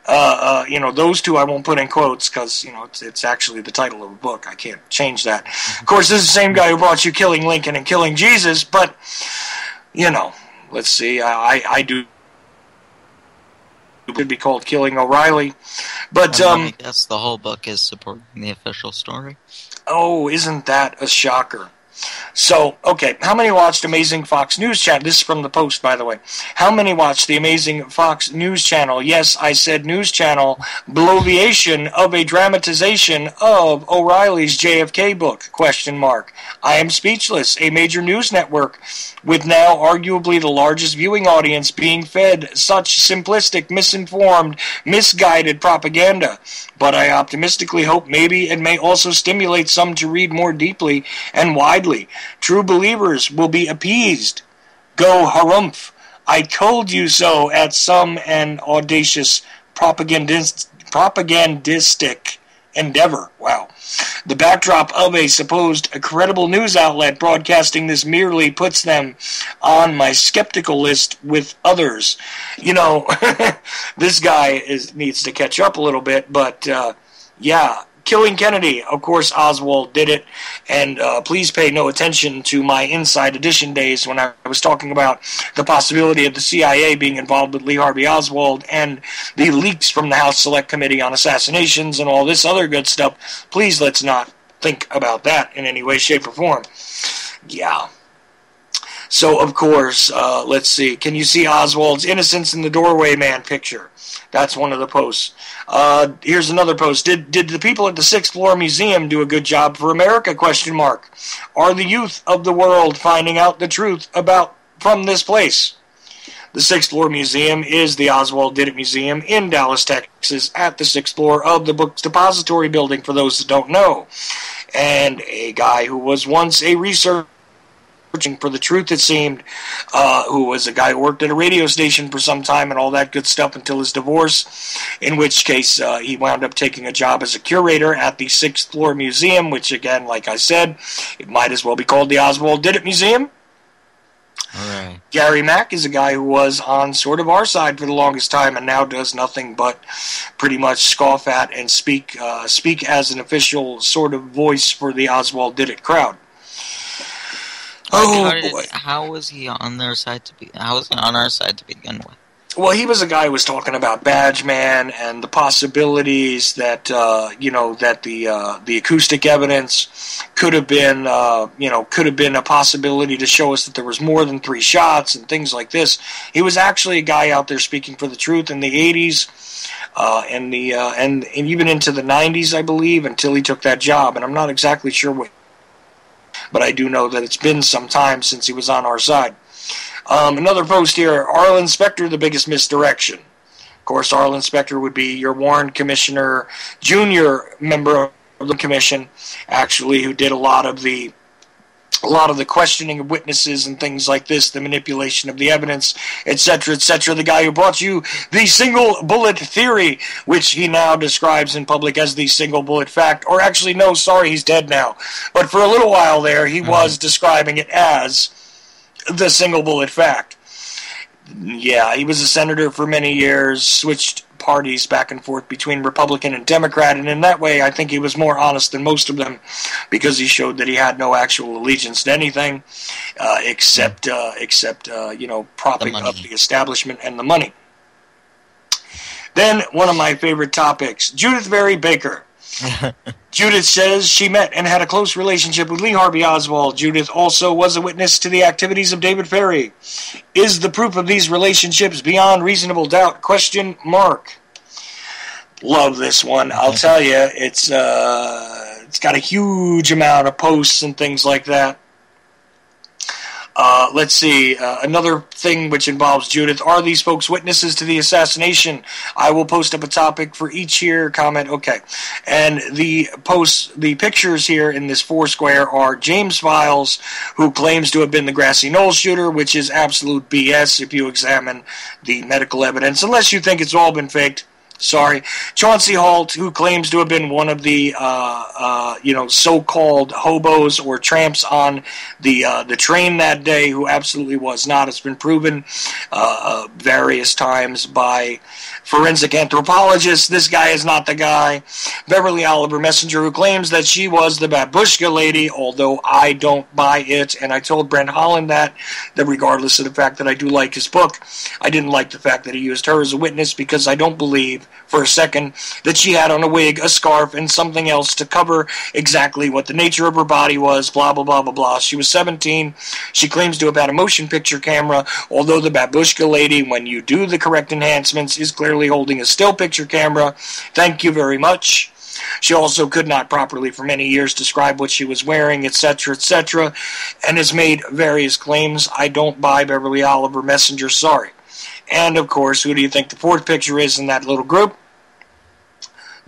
those two I won't put in quotes because, it's actually the title of a book. I can't change that. Of course, this is the same guy who brought you Killing Lincoln and Killing Jesus, but, let's see. I do. It could be called Killing O'Reilly. But, I guess the whole book is supporting the official story. Oh, isn't that a shocker? So, okay, how many watched Amazing Fox News Channel? This is from the Post, by the way. How many watched the Amazing Fox News Channel? Yes, I said news channel, bloviation of a dramatization of O'Reilly's JFK book, ? I am speechless. A major news network with now arguably the largest viewing audience being fed such simplistic, misinformed, misguided propaganda. But I optimistically hope maybe it may also stimulate some to read more deeply and widely. True believers will be appeased. Go harumph. I told you so at some an audacious propagandistic endeavor. Wow. The backdrop of a supposed credible news outlet broadcasting this merely puts them on my skeptical list with others. This guy needs to catch up a little bit, but yeah. Killing Kennedy, of course, Oswald did it, and please pay no attention to my Inside Edition days when I was talking about the possibility of the CIA being involved with Lee Harvey Oswald and the leaks from the House Select Committee on Assassinations and all this other good stuff. Please let's not think about that in any way, shape, or form. Yeah. So, of course, let's see. Can you see Oswald's Innocence in the Doorway Man picture? That's one of the posts. Here's another post. Did the people at the 6th Floor Museum do a good job for America? ? Are the youth of the world finding out the truth from this place? The 6th Floor Museum is the Oswald Did It Museum in Dallas, Texas, at the 6th floor of the Books Depository Building, for those that don't know. And a guy who was once a researcher for the truth, it seemed, who was a guy who worked at a radio station for some time and all that good stuff until his divorce, in which case he wound up taking a job as a curator at the 6th Floor Museum, which, again, like I said, it might as well be called the Oswald Did It Museum. Right. Gary Mack is a guy who was on sort of our side for the longest time and now does nothing but pretty much scoff at and speak as an official sort of voice for the Oswald Did It crowd. How was he on their side how was he on our side to begin with? Well, he was a guy who was talking about Badge Man and the possibilities that that the acoustic evidence could have been a possibility to show us that there was more than 3 shots and things like this. He was actually a guy out there speaking for the truth in the 80s and even into the 90s, I believe, until he took that job. And I'm not exactly sure what, but I do know that it's been some time since he was on our side. Another post here, Arlen Specter, the biggest misdirection. Of course, Arlen Specter would be your Warren Commissioner, junior member of the commission, actually, who did a lot of the questioning of witnesses and things like this, the manipulation of the evidence, etc., etc. The guy who brought you the single bullet theory, which he now describes in public as the single bullet fact. Or actually, no, sorry, he's dead now. But for a little while there, he was describing it as the single bullet fact. Yeah, he was a senator for many years, switched parties back and forth between Republican and Democrat, and in that way I think he was more honest than most of them, because he showed that he had no actual allegiance to anything except propping up the establishment and the money. Then one of my favorite topics, Judith Berry Baker. Judith says she met and had a close relationship with Lee Harvey Oswald. Judith also was a witness to the activities of David Ferrie. Is the proof of these relationships beyond reasonable doubt? ? Love this one. I'll tell you, it's got a huge amount of posts and things like that. Let's see, another thing which involves Judith. Are these folks witnesses to the assassination? I will post up a topic for each here. Comment, okay. And the pictures here in this Foursquare are James Files, who claims to have been the Grassy Knoll shooter, which is absolute BS if you examine the medical evidence, unless you think it's all been faked. Sorry. Chauncey Halt, who claims to have been one of the so-called hobos or tramps on the train that day, who absolutely was not. It's been proven various times by forensic anthropologists. This guy is not the guy. Beverly Oliver Messenger, who claims that she was the Babushka lady, although I don't buy it, and I told Brent Holland that regardless of the fact that I do like his book, I didn't like the fact that he used her as a witness, because I don't believe for a second that she had on a wig, a scarf, and something else to cover exactly what the nature of her body was, blah, blah, blah, blah, blah. She was 17. She claims to have had a motion picture camera, although the Babushka lady, when you do the correct enhancements, is clearly holding a still picture camera. Thank you very much. She also could not properly for many years describe what she was wearing, etc., etc., and has made various claims. I don't buy Beverly Oliver Messenger, sorry. And, of course, who do you think the fourth picture is in that little group?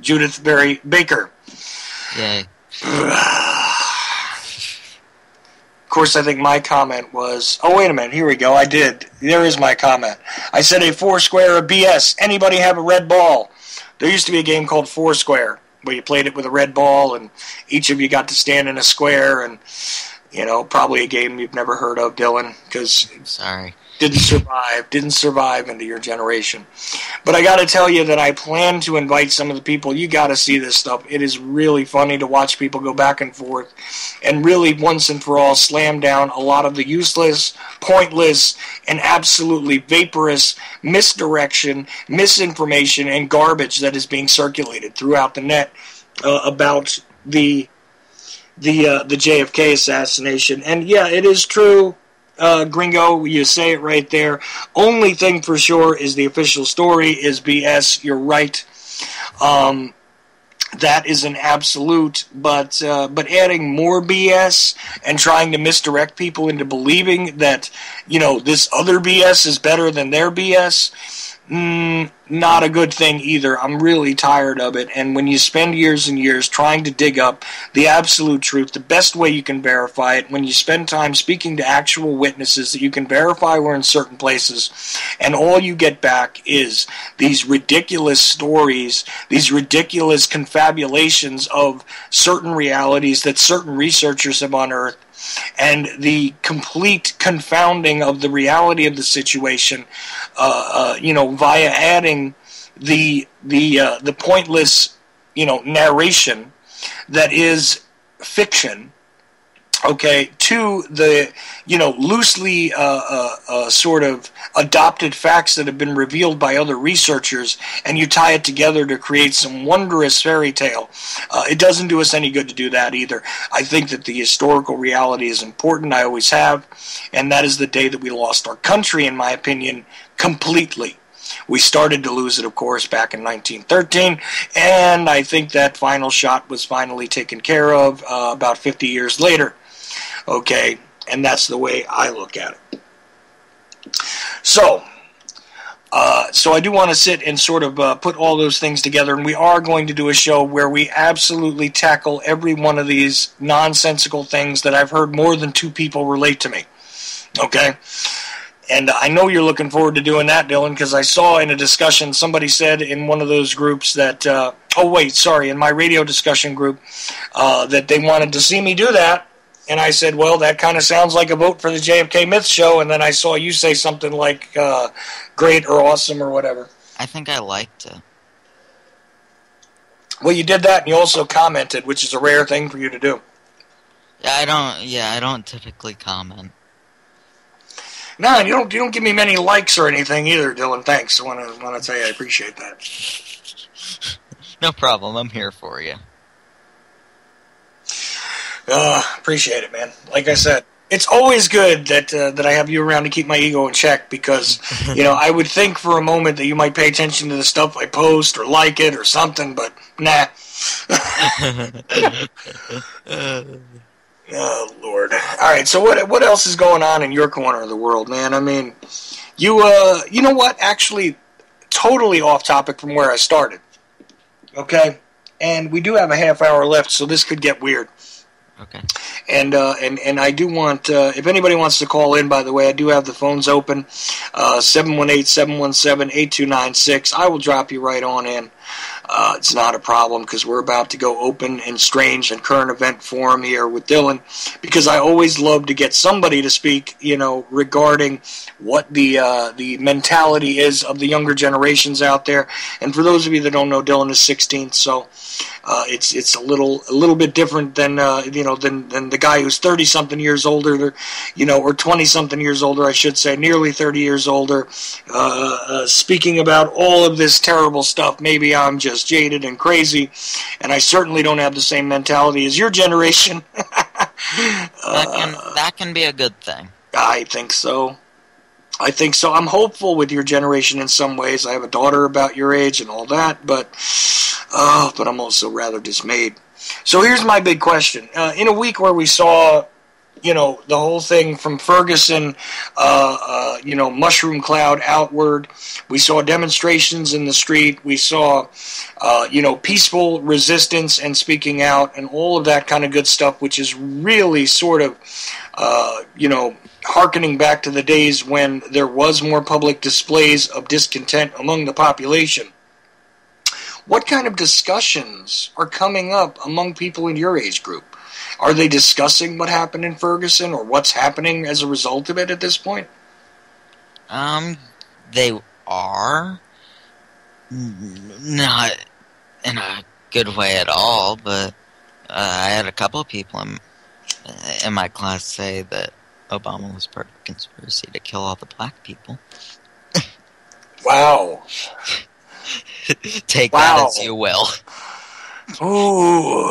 Judith Berry Baker. Yay. Of course, I think my comment was... Oh, wait a minute. Here we go. I did. There is my comment. I said a Foursquare of BS. Anybody have a red ball? There used to be a game called Foursquare, where you played it with a red ball, and each of you got to stand in a square, and, probably a game you've never heard of, Dylan, because... Sorry. Didn't survive into your generation. But I got to tell you that I plan to invite some of the people. You got to see this stuff. It is really funny to watch people go back and forth and really once and for all slam down a lot of the useless, pointless, and absolutely vaporous misdirection, misinformation, and garbage that is being circulated throughout the net about the the JFK assassination. And yeah, it is true, Gringo, you say it right there. Only thing for sure is the official story is BS. You're right. That is an absolute, but adding more BS and trying to misdirect people into believing that, this other BS is better than their BS, not a good thing either. I'm really tired of it. And when you spend years and years trying to dig up the absolute truth, the best way you can verify it, when you spend time speaking to actual witnesses that you can verify were in certain places, and all you get back is these ridiculous stories, these ridiculous confabulations of certain realities that certain researchers have unearthed, and the complete confounding of the reality of the situation, via adding the pointless, narration that is fiction, okay, to the, loosely sort of adopted facts that have been revealed by other researchers, and you tie it together to create some wondrous fairy tale. It doesn't do us any good to do that either. I think that the historical reality is important. I always have, and that is the day that we lost our country, in my opinion, completely. We started to lose it, of course, back in 1913, and I think that final shot was finally taken care of about 50 years later. Okay, and that's the way I look at it. So I do want to sit and sort of put all those things together, and we are going to do a show where we absolutely tackle every one of these nonsensical things that I've heard more than two people relate to me. Okay? And I know you're looking forward to doing that, Dylan, because I saw in a discussion, somebody said in one of those groups that, in my radio discussion group, that they wanted to see me do that. And I said, well, that kind of sounds like a vote for the JFK Myth Show. And then I saw you say something like great or awesome or whatever. I think I liked it. Well, you did that, and you also commented, which is a rare thing for you to do. I don't typically comment. No, you don't give me many likes or anything either, Dylan. Thanks. I want to tell you I appreciate that. No problem. I'm here for you. Appreciate it, man. Like I said, it's always good that I have you around to keep my ego in check because, I would think for a moment that you might pay attention to the stuff I post or like it or something, but nah. Oh, Lord. All right, so what else is going on in your corner of the world, man? I mean, you know what? Actually, totally off topic from where I started. Okay? And we do have a half hour left, so this could get weird. Okay. And I do want, if anybody wants to call in, by the way, I do have the phones open, 718-717-8296. I will drop you right on in. It's not a problem because we're about to go open and strange and current event forum here with Dylan because I always love to get somebody to speak, regarding what the mentality is of the younger generations out there. And for those of you that don't know, Dylan is 16, so it's a little bit different than than the guy who's 30-something years older, or 20-something years older, I should say, nearly 30 years older, speaking about all of this terrible stuff. Maybe I'm just jaded and crazy, and I certainly don't have the same mentality as your generation. That can be a good thing. I think so. I'm hopeful with your generation in some ways. I have a daughter about your age and all that, but I'm also rather dismayed. So here's my big question. In a week where we saw, the whole thing from Ferguson, mushroom cloud outward, we saw demonstrations in the street, we saw, peaceful resistance and speaking out and all of that kind of good stuff, which is really sort of, hearkening back to the days when there was more public displays of discontent among the population. What kind of discussions are coming up among people in your age group? Are they discussing what happened in Ferguson or what's happening as a result of it at this point? They are. Not in a good way at all, but I had a couple of people in my class say that Obama was part of a conspiracy to kill all the black people. Wow. Take that as you will. Ooh.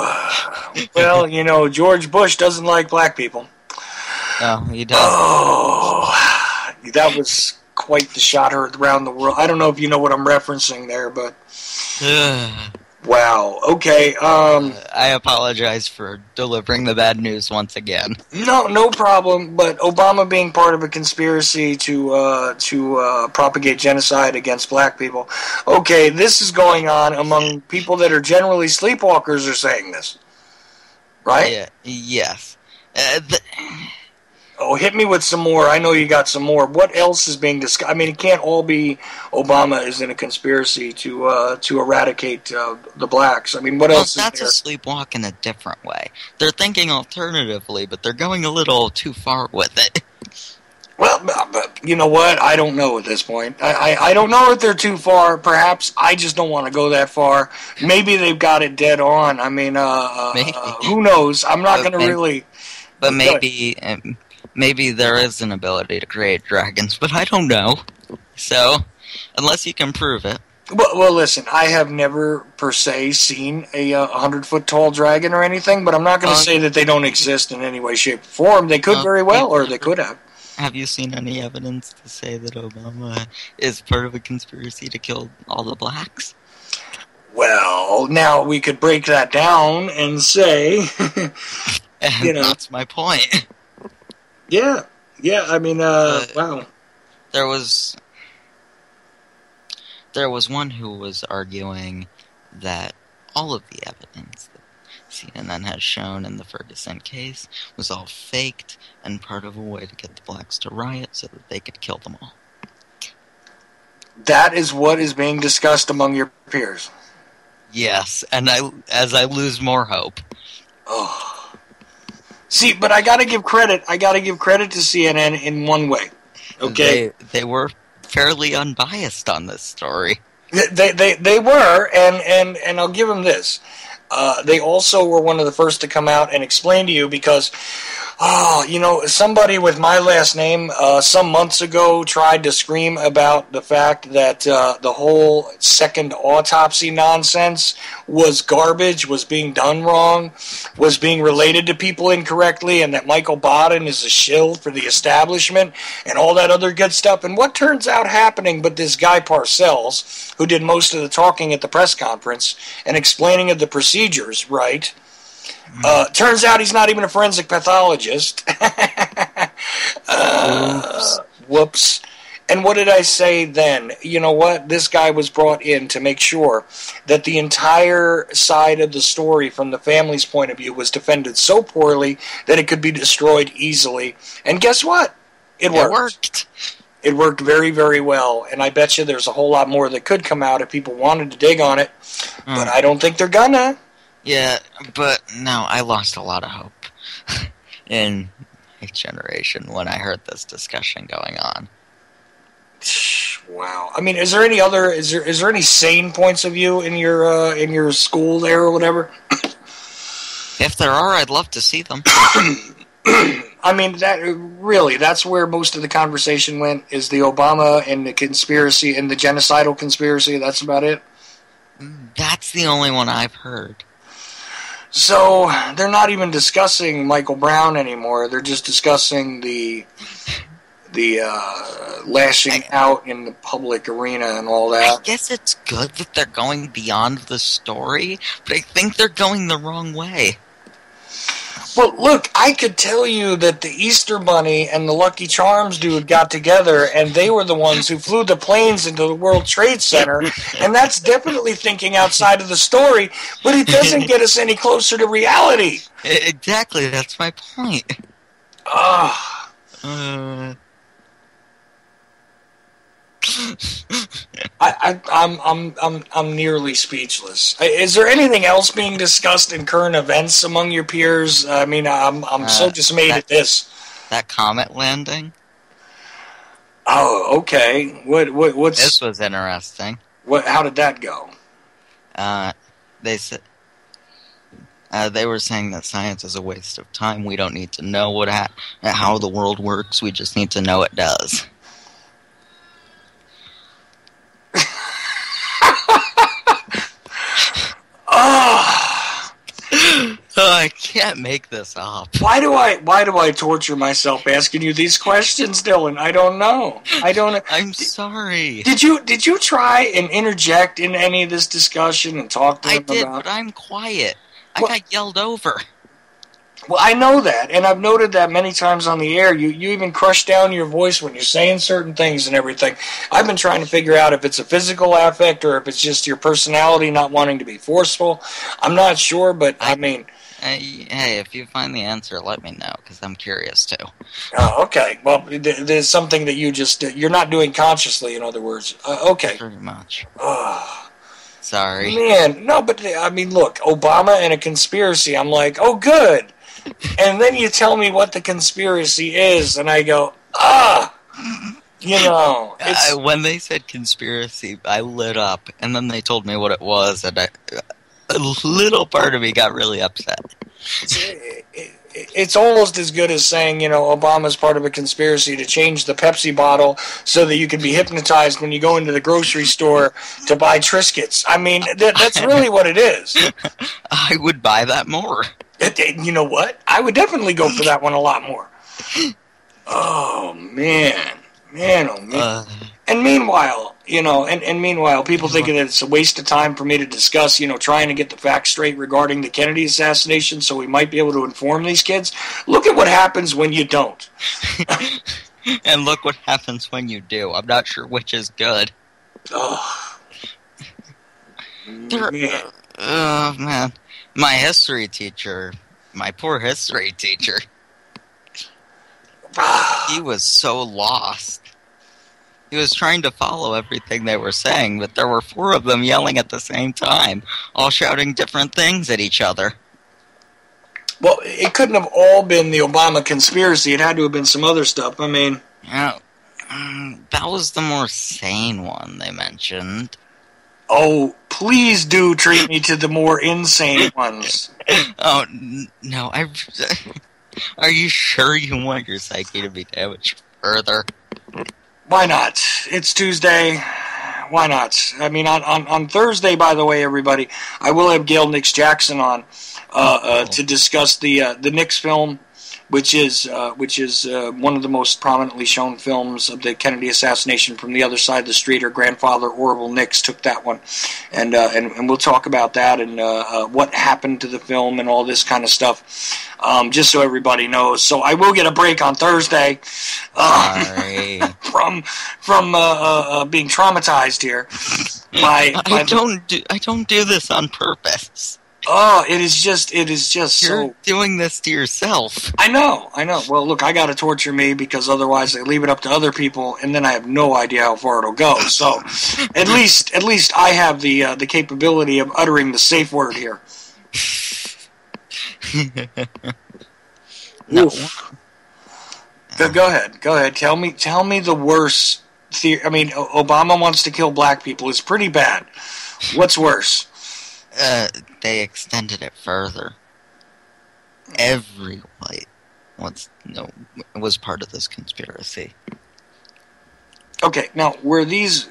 Well, you know, George Bush doesn't like black people. No, he doesn't. Oh, that was quite the shot heard around the world. I don't know if you know what I'm referencing there, but wow. Okay. I apologize for delivering the bad news once again. No problem. But Obama being part of a conspiracy to propagate genocide against black people. Okay, this is going on among people that are generally sleepwalkers are saying this, right? Yeah. Yes. Oh, hit me with some more. I know you got some more. What else is being discussed? I mean, it can't all be Obama is in a conspiracy to eradicate the blacks. I mean, what else is there? That's a sleepwalk in a different way. They're thinking alternatively, but they're going a little too far with it. Well, but you know what? I don't know at this point. I don't know if they're too far. Perhaps I just don't want to go that far. Maybe they've got it dead on. I mean, who knows? I'm not going to really... But maybe there is an ability to create dragons, but I don't know. So, unless you can prove it. Well, listen, I have never, per se, seen a 100-foot-tall dragon or anything, but I'm not going to say that they don't exist in any way, shape, or form. They could very well, or they could have. Have you seen any evidence to say that Obama is part of a conspiracy to kill all the blacks? Well, now we could break that down and say... you know, that's my point. Yeah, I mean, wow. There was one who was arguing that all of the evidence that CNN has shown in the Ferguson case was all faked and part of a way to get the blacks to riot so that they could kill them all. That is what is being discussed among your peers. Yes, and as I lose more hope. Oh. See, but I gotta give credit. I gotta give credit to CNN in one way. Okay, they were fairly unbiased on this story. They were, and I'll give them this. They also were one of the first to come out and explain to you because, you know, somebody with my last name some months ago tried to scream about the fact that the whole second autopsy nonsense was garbage, was being done wrong, was being related to people incorrectly, and that Michael Baden is a shill for the establishment and all that other good stuff. And what turns out happening but this guy Parcells, who did most of the talking at the press conference and explaining of the procedures, right? Turns out he's not even a forensic pathologist. Whoops. And what did I say then? You know what? This guy was brought in to make sure that the entire side of the story from the family's point of view was defended so poorly that it could be destroyed easily. And guess what? It worked. It worked very, very well. And I bet you there's a whole lot more that could come out if people wanted to dig on it. But I don't think they're gonna. Yeah, but no, I lost a lot of hope in my generation when I heard this discussion going on. Wow. I mean, is there any other? Is there any sane points of view in your school there or whatever? If there are, I'd love to see them. I mean, that's where most of the conversation went. Is the Obama and the conspiracy and the genocidal conspiracy? That's about it. That's the only one I've heard. So they're not even discussing Michael Brown anymore. They're just discussing the lashing out in the public arena and all that. I guess it's good that they're going beyond the story, but I think they're going the wrong way. Well, look, I could tell you that the Easter Bunny and the Lucky Charms dude got together, and they were the ones who flew the planes into the World Trade Center, and that's definitely thinking outside of the story, but it doesn't get us any closer to reality. Exactly, that's my point. I'm nearly speechless. Is there anything else being discussed in current events among your peers? I mean, I'm so dismayed at this. That comet landing. Oh, okay. What's this was interesting. How did that go? They said they were saying that science is a waste of time. We don't need to know how the world works. We just need to know it does. can't make this up. Why do I torture myself asking you these questions, Dylan? I don't know. I'm sorry. Did you try and interject in any of this discussion and talk to them about? I did, but I'm quiet. I got yelled over. Well, I know that, and I've noted that many times on the air. You even crush down your voice when you're saying certain things and everything. I've been trying to figure out if it's a physical affect or if it's just your personality not wanting to be forceful. I'm not sure, but I mean... Hey, if you find the answer, let me know, because I'm curious, too. Oh, okay. Well, there's something that you're not doing consciously, in other words. Okay. Pretty much. Oh. Sorry. Man, no, but I mean, look, Obama and a conspiracy, I'm like, oh, good. And then you tell me what the conspiracy is, and I go, you know. When they said conspiracy, I lit up, and then they told me what it was, and a little part of me got really upset. It's almost as good as saying, you know, Obama's part of a conspiracy to change the Pepsi bottle so that you can be hypnotized when you go into the grocery store to buy Triscuits. I mean, that's really what it is. I would buy that more. You know what? I would definitely go for that one a lot more. Oh, man. Man, oh, man. And meanwhile, you know, and meanwhile, people think that it's a waste of time for me to discuss, you know, trying to get the facts straight regarding the Kennedy assassination so we might be able to inform these kids. Look at what happens when you don't. And look what happens when you do. I'm not sure which is good. Oh, man. Oh, man. My history teacher, my poor history teacher, he was so lost. He was trying to follow everything they were saying, but there were 4 of them yelling at the same time, all shouting different things at each other. Well, it couldn't have all been the Obama conspiracy. It had to have been some other stuff. I mean... Yeah, that was the more sane one they mentioned. Oh, please do treat me to the more insane ones. Oh, no, are you sure you want your psyche to be damaged further? Why not? It's Tuesday. Why not? I mean, on Thursday, by the way, everybody, I will have Gail Nix Jackson on to discuss the Nix film, which is one of the most prominently shown films of the Kennedy assassination. From the other side of the street, her grandfather, Orville Nix, took that one, and we'll talk about that and what happened to the film and all this kind of stuff, just so everybody knows. So I will get a break on Thursday from being traumatized here. I don't do this on purpose. Oh, it is just You're so... doing this to yourself. I know. Well, look, I gotta torture me because otherwise I leave it up to other people, and then I have no idea how far it'll go. So, at least I have the capability of uttering the safe word here. No. Go ahead. Tell me the worst theory. I mean, Obama wants to kill black people. It's pretty bad. What's worse? They extended it further. Every white was part of this conspiracy. Okay, now were these,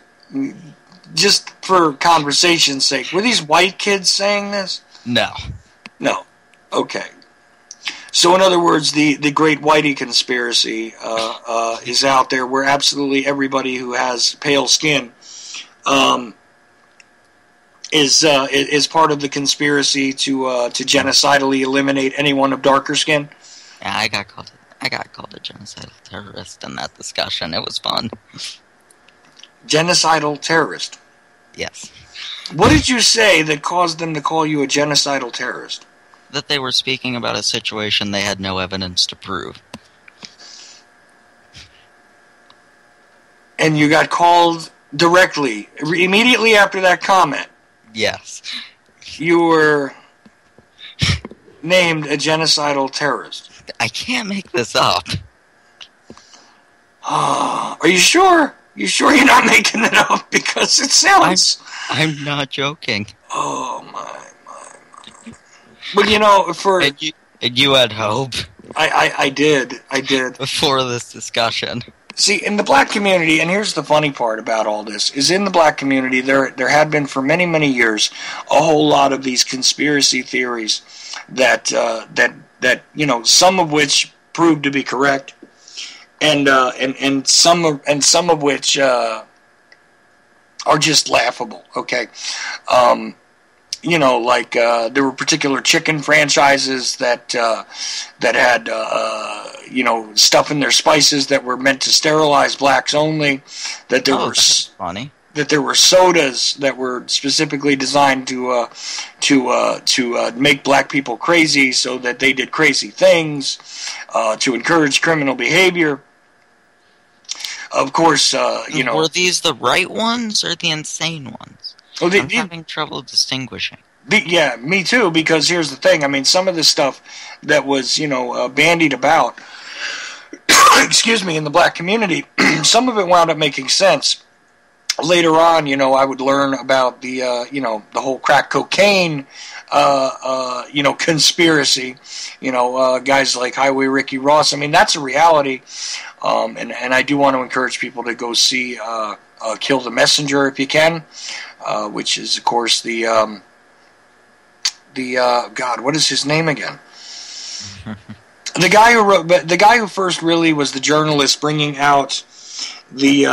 just for conversation's sake, were these white kids saying this? No. Okay. So in other words, the Great Whitey conspiracy is out there, where absolutely everybody who has pale skin is part of the conspiracy to genocidally eliminate anyone of darker skin. Yeah, I got called a genocidal terrorist in that discussion. It was fun. Genocidal terrorist? Yes. What did you say that caused them to call you a genocidal terrorist? That they were speaking about a situation they had no evidence to prove. And you got called directly, immediately after that comment? Yes. You were named a genocidal terrorist. I can't make this up. Are you sure? You sure you're not making it up? Because it sounds... I'm not joking. Oh, my. Well, you know, for... And you had hope. I did. Before this discussion. See, in the black community, and here's the funny part about all this, is in the black community there had been for many, many years a whole lot of these conspiracy theories that some of which proved to be correct, and some of which are just laughable. Okay. There were particular chicken franchises that had stuff in their spices that were meant to sterilize blacks only. That that's funny. That there were sodas that were specifically designed to make black people crazy, so that they did crazy things, to encourage criminal behavior. Of course, Were these the right ones or the insane ones? Well, I'm having trouble distinguishing. Yeah, me too, because here's the thing. I mean, some of the stuff that was, bandied about, excuse me, in the black community, some of it wound up making sense. Later on, I would learn about the whole crack cocaine, conspiracy, guys like Highway Ricky Ross. I mean, that's a reality. And I do want to encourage people to go see Kill the Messenger if you can. Which is, of course, God, what is his name again? The guy who first really was the journalist bringing out the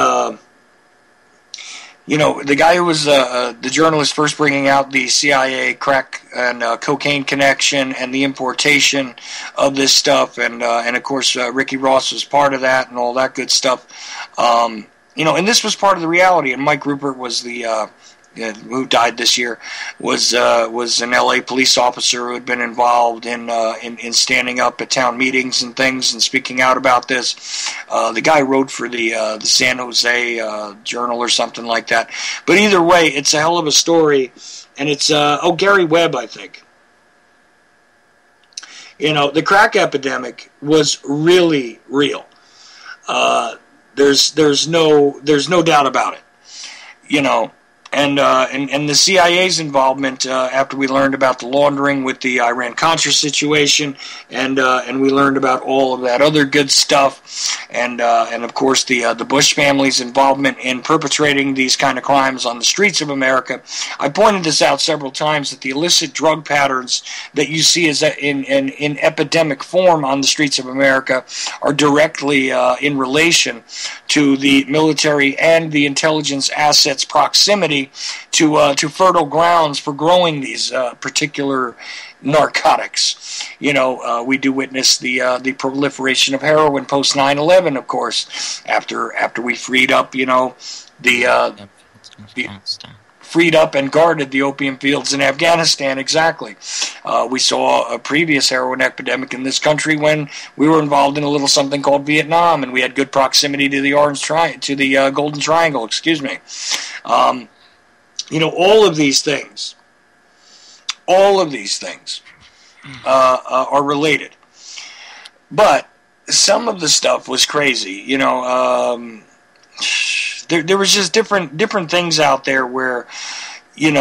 guy who was the journalist first bringing out the CIA crack and cocaine connection and the importation of this stuff, and of course Ricky Ross was part of that and all that good stuff. And this was part of the reality. And Mike Rupert was the who died this year, was an LA police officer who had been involved in standing up at town meetings and things and speaking out about this. The guy wrote for the San Jose Journal or something like that. But either way, it's a hell of a story, and it's Gary Webb, I think. The crack epidemic was really real. There's no doubt about it. And the CIA's involvement after we learned about the laundering with the Iran-Contra situation, and we learned about all of that other good stuff, and of course the Bush family's involvement in perpetrating these kind of crimes on the streets of America. I pointed this out several times, that the illicit drug patterns that you see as in epidemic form on the streets of America are directly in relation to the military and the intelligence assets proximity to fertile grounds for growing these particular narcotics. We do witness the proliferation of heroin post 9/11, of course, after we freed up, freed up and guarded the opium fields in Afghanistan. Exactly. We saw a previous heroin epidemic in this country when we were involved in a little something called Vietnam, and we had good proximity to the Golden Triangle. Excuse me. All of these things are related. But some of the stuff was crazy. There was just different things out there where, the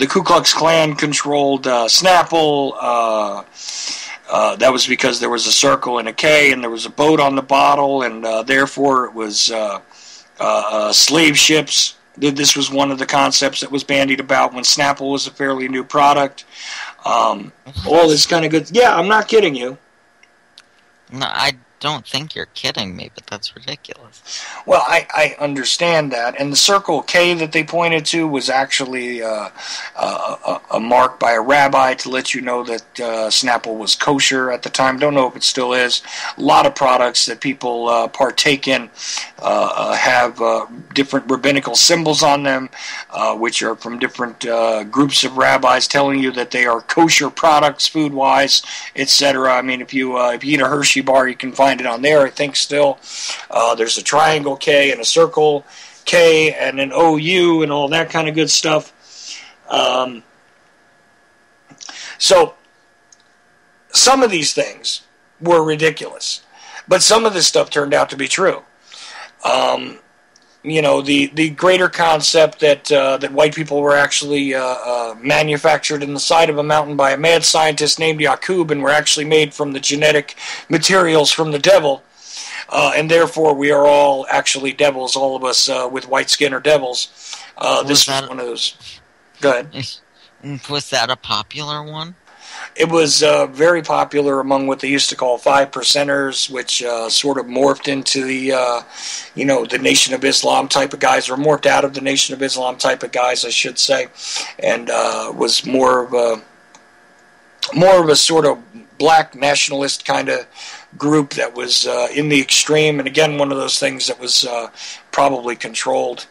Ku Klux Klan controlled Snapple. That was because there was a circle and a K, and there was a boat on the bottle, and therefore it was slave ships. This was one of the concepts that was bandied about when Snapple was a fairly new product. All this kind of good... Yeah, I'm not kidding you. No, I don't think you're kidding me, but that's ridiculous. Well, I understand that. And the Circle K that they pointed to was actually a mark by a rabbi to let you know that Snapple was kosher at the time. Don't know if it still is. A lot of products that people partake in have different rabbinical symbols on them, which are from different groups of rabbis telling you that they are kosher products, food-wise, etc. I mean, if you eat a Hershey bar, you can find it on there, I think, still. There's a triangle K and a circle K and an OU and all that kind of good stuff. So some of these things were ridiculous, but some of this stuff turned out to be true. The greater concept that white people were actually manufactured in the side of a mountain by a mad scientist named Yakub and were actually made from the genetic materials from the devil. and therefore we are all actually devils. All of us with white skin are devils. This was one of those. Go ahead. Was that a popular one? It was very popular among what they used to call 5%ers, which sort of morphed into the, the Nation of Islam type of guys, or morphed out of the Nation of Islam type of guys, I should say, and was more of a sort of black nationalist kind of group that was in the extreme, and again, one of those things that was probably controlled,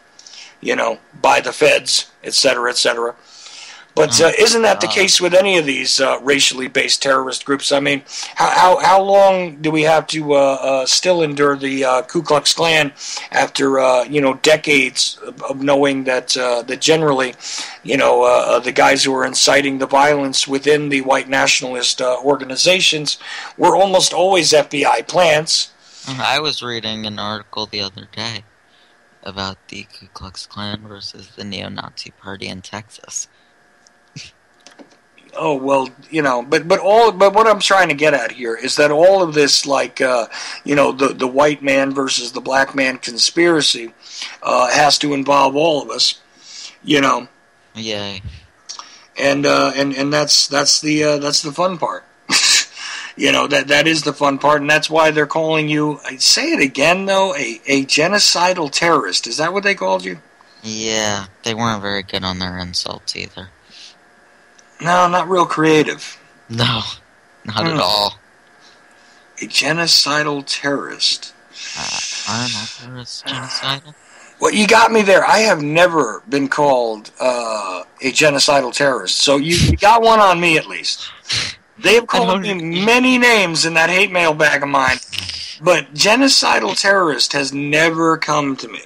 by the feds, et cetera, et cetera. But isn't that the case with any of these racially based terrorist groups? I mean, how long do we have to still endure the Ku Klux Klan after decades of knowing that that generally, the guys who are inciting the violence within the white nationalist organizations were almost always FBI plants? I was reading an article the other day about the Ku Klux Klan versus the neo-Nazi party in Texas. Oh, well, but what I'm trying to get at here is that all of this, the white man versus the black man conspiracy has to involve all of us, Yeah. And that's the fun part. That is the fun part, and that's why they're calling you, I say it again though, a genocidal terrorist. Is that what they called you? Yeah, they weren't very good on their insults either. No, not real creative. No, not at all. A genocidal terrorist. Aren't all terrorists genocidal? Well, you got me there. I have never been called a genocidal terrorist, so you got one on me at least. They have called me many names in that hate mail bag of mine, but genocidal terrorist has never come to me.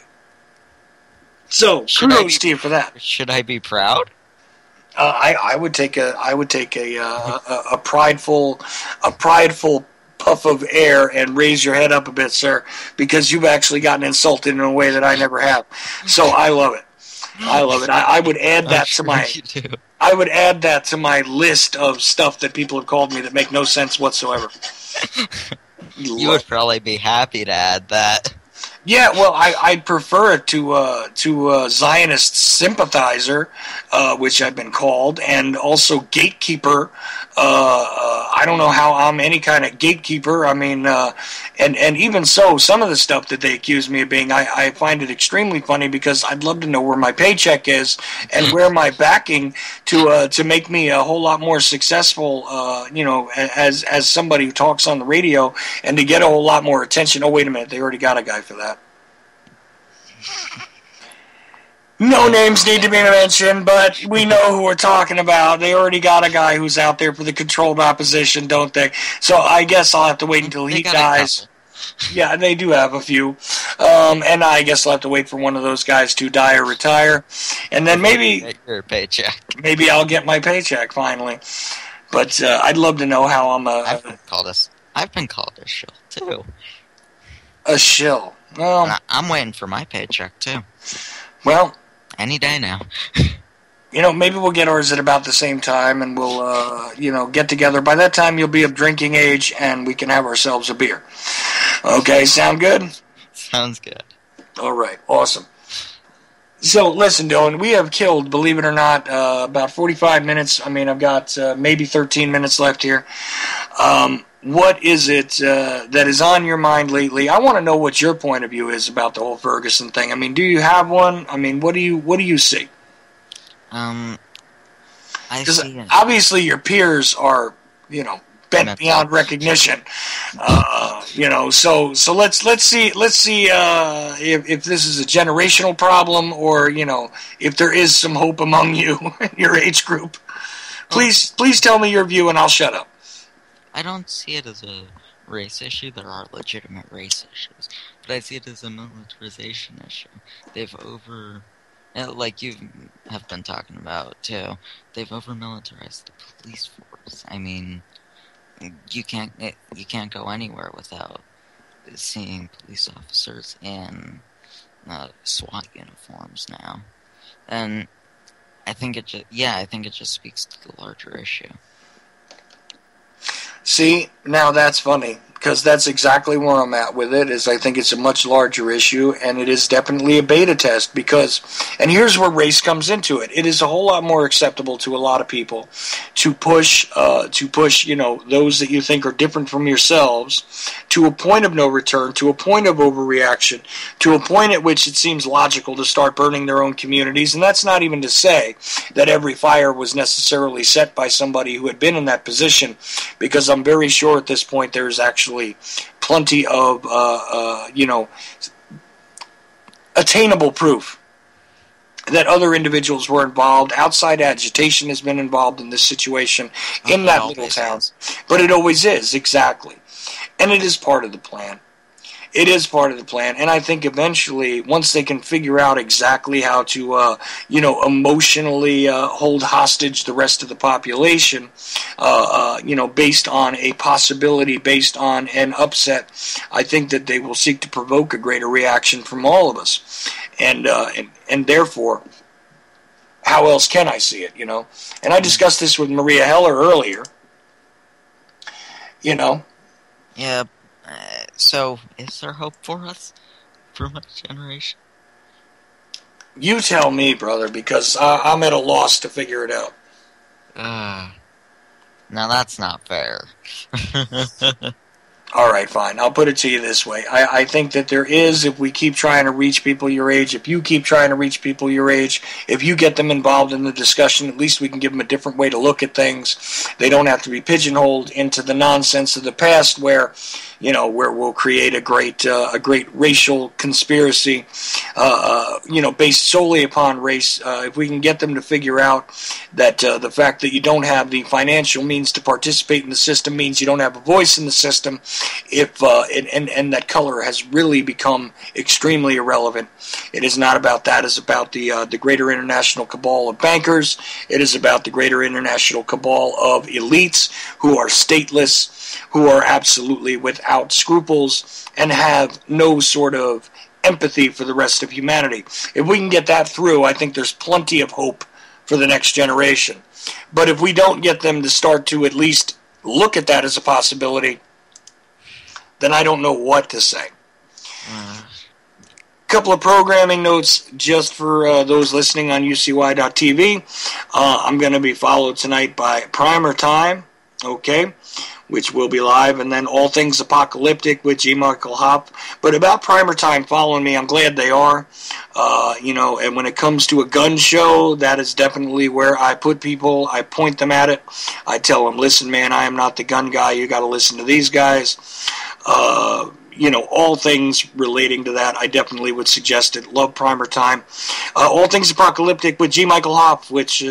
So kudos to you for that. Should I be proud? I would take a prideful puff of air and raise your head up a bit, sir, because you've actually gotten insulted in a way that I never have. So I love it. I would add that to my. I would add that to my list of stuff that people have called me that make no sense whatsoever. You would probably be happy to add that. Yeah, well, I'd prefer it to Zionist sympathizer, which I've been called, and also gatekeeper. I don't know how I'm any kind of gatekeeper. I mean, and even so, some of the stuff that they accuse me of being, I find it extremely funny because I'd love to know where my paycheck is and where my backing to make me a whole lot more successful, as somebody who talks on the radio and to get a whole lot more attention. Oh, wait a minute, they already got a guy for that. No names need to be mentioned, but we know who we're talking about. They already got a guy who's out there for the controlled opposition, don't they? So I guess I'll have to wait until he dies. Yeah, they do have a few. And I guess I'll have to wait for one of those guys to die or retire. And then maybe get your paycheck. Maybe I'll get my paycheck finally. But I'd love to know how I'm I've been called a shill, too. A shill? Well, I'm waiting for my paycheck, too. Well, any day now. Maybe we'll get ours at about the same time, and we'll, get together. By that time, you'll be of drinking age, and we can have ourselves a beer. Okay, sound good? Sounds good. All right, awesome. So, listen, Dylan, we have killed, believe it or not, about 45 minutes. I mean, I've got maybe 13 minutes left here. What is it that is on your mind lately? I want to know what your point of view is about the whole Ferguson thing. I mean, do you have one? I mean, what do you see? Because obviously your peers are, bent beyond recognition. So let's see if this is a generational problem or if there is some hope among you in your age group. Please tell me your view and I'll shut up. I don't see it as a race issue. There are legitimate race issues, but I see it as a militarization issue. Like you have been talking about too, they've over-militarized the police force. I mean, you can't go anywhere without seeing police officers in SWAT uniforms now, and I think it just speaks to the larger issue. See, now that's funny. because that's exactly where I'm at with it. Is I think it's a much larger issue, and it is definitely a beta test. Because, and here's where race comes into it. It is a whole lot more acceptable to a lot of people to push, you know, those that you think are different from yourselves to a point of no return, to a point of overreaction, to a point at which it seems logical to start burning their own communities. And that's not even to say that every fire was necessarily set by somebody who had been in that position, because I'm very sure at this point there's actually plenty of, you know, attainable proof that other individuals were involved. Outside agitation has been involved in this situation in that little town. But it always is, exactly. And it is part of the plan. It is part of the plan, and I think eventually, once they can figure out exactly how to, you know, emotionally hold hostage the rest of the population, you know, based on a possibility, based on an upset, I think that they will seek to provoke a greater reaction from all of us, and therefore, how else can I see it, you know? And I discussed this with Maria Heller earlier, you know. Yeah. So, is there hope for us, for my generation? You tell me, brother, because I'm at a loss to figure it out. Now that's not fair. All right, fine. I'll put it to you this way. I think that there is, if we keep trying to reach people your age, if you keep trying to reach people your age, if you get them involved in the discussion, at least we can give them a different way to look at things. They don't have to be pigeonholed into the nonsense of the past where, you know, where we'll create a great racial conspiracy, you know, based solely upon race. If we can get them to figure out that the fact that you don't have the financial means to participate in the system means you don't have a voice in the system, if and that color has really become extremely irrelevant. It is not about that. It's about the greater international cabal of bankers. It is about the greater international cabal of elites who are stateless, who are absolutely without scruples, and have no sort of empathy for the rest of humanity. If we can get that through, I think there's plenty of hope for the next generation. But if we don't get them to start to at least look at that as a possibility, then I don't know what to say. Couple of programming notes just for those listening on UCY.tv. I'm going to be followed tonight by Primer Time, okay, which will be live, and then All Things Apocalyptic with G. Michael Hop. But about Primer Time following me, I'm glad they are. You know, and when it comes to a gun show, that is definitely where I put people. I point them at it. I tell them, listen, man, I am not the gun guy. You got to listen to these guys. You know, all things relating to that, I definitely would suggest it. Love Primer Time. All Things Apocalyptic with G. Michael Hop, which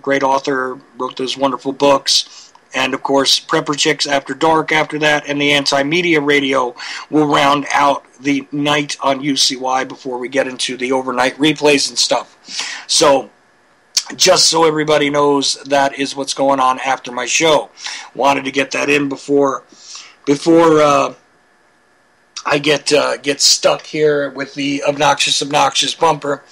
great author, wrote those wonderful books. And, of course, Prepper Chicks After Dark after that, and the Anti-Media Radio will round out the night on UCY before we get into the overnight replays and stuff. So, just so everybody knows, that is what's going on after my show. Wanted to get that in before I get stuck here with the obnoxious bumper.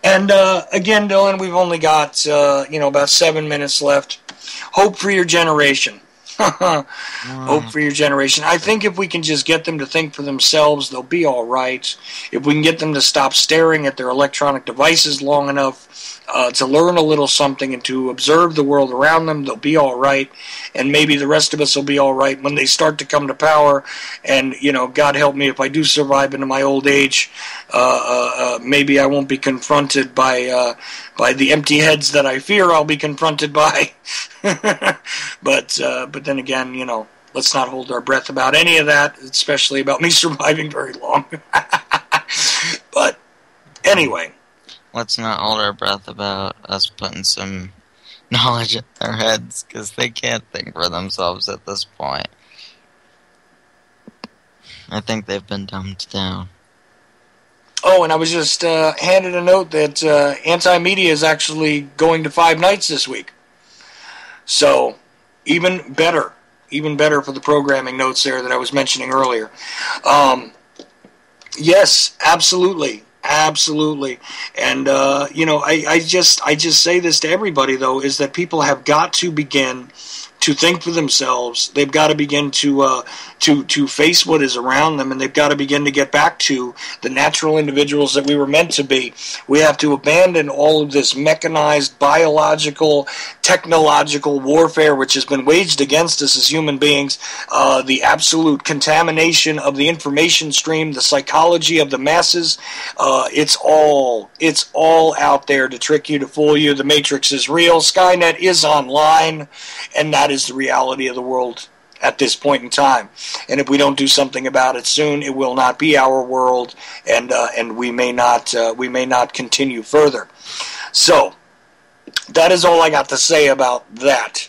And again, Dylan, we've only got you know, about 7 minutes left. Hope for your generation. Hope for your generation. I think if we can just get them to think for themselves, they'll be all right. If we can get them to stop staring at their electronic devices long enough to learn a little something and to observe the world around them, they'll be all right. And maybe the rest of us will be all right when they start to come to power. And, you know, God help me, if I do survive into my old age, maybe I won't be confronted by the empty heads that I fear I'll be confronted by. But then again, you know, let's not hold our breath about any of that, especially about me surviving very long. But anyway. Let's not hold our breath about us putting some knowledge in their heads, because they can't think for themselves at this point. I think they've been dumbed down. Oh, and I was just handed a note that Anti-Media is actually going to 5 nights this week. So, even better for the programming notes there that I was mentioning earlier. Yes, absolutely. And, you know, I just say this to everybody, though, is that people have got to begin to think for themselves. They've got to begin to face what is around them, and they've got to begin to get back to the natural individuals that we were meant to be. We have to abandon all of this mechanized, biological, technological warfare which has been waged against us as human beings, the absolute contamination of the information stream, the psychology of the masses. It's all out there to trick you, to fool you. The Matrix is real. Skynet is online, and that is the reality of the world at this point in time. And if we don't do something about it soon, it will not be our world, and we may not continue further. So that is all I got to say about that.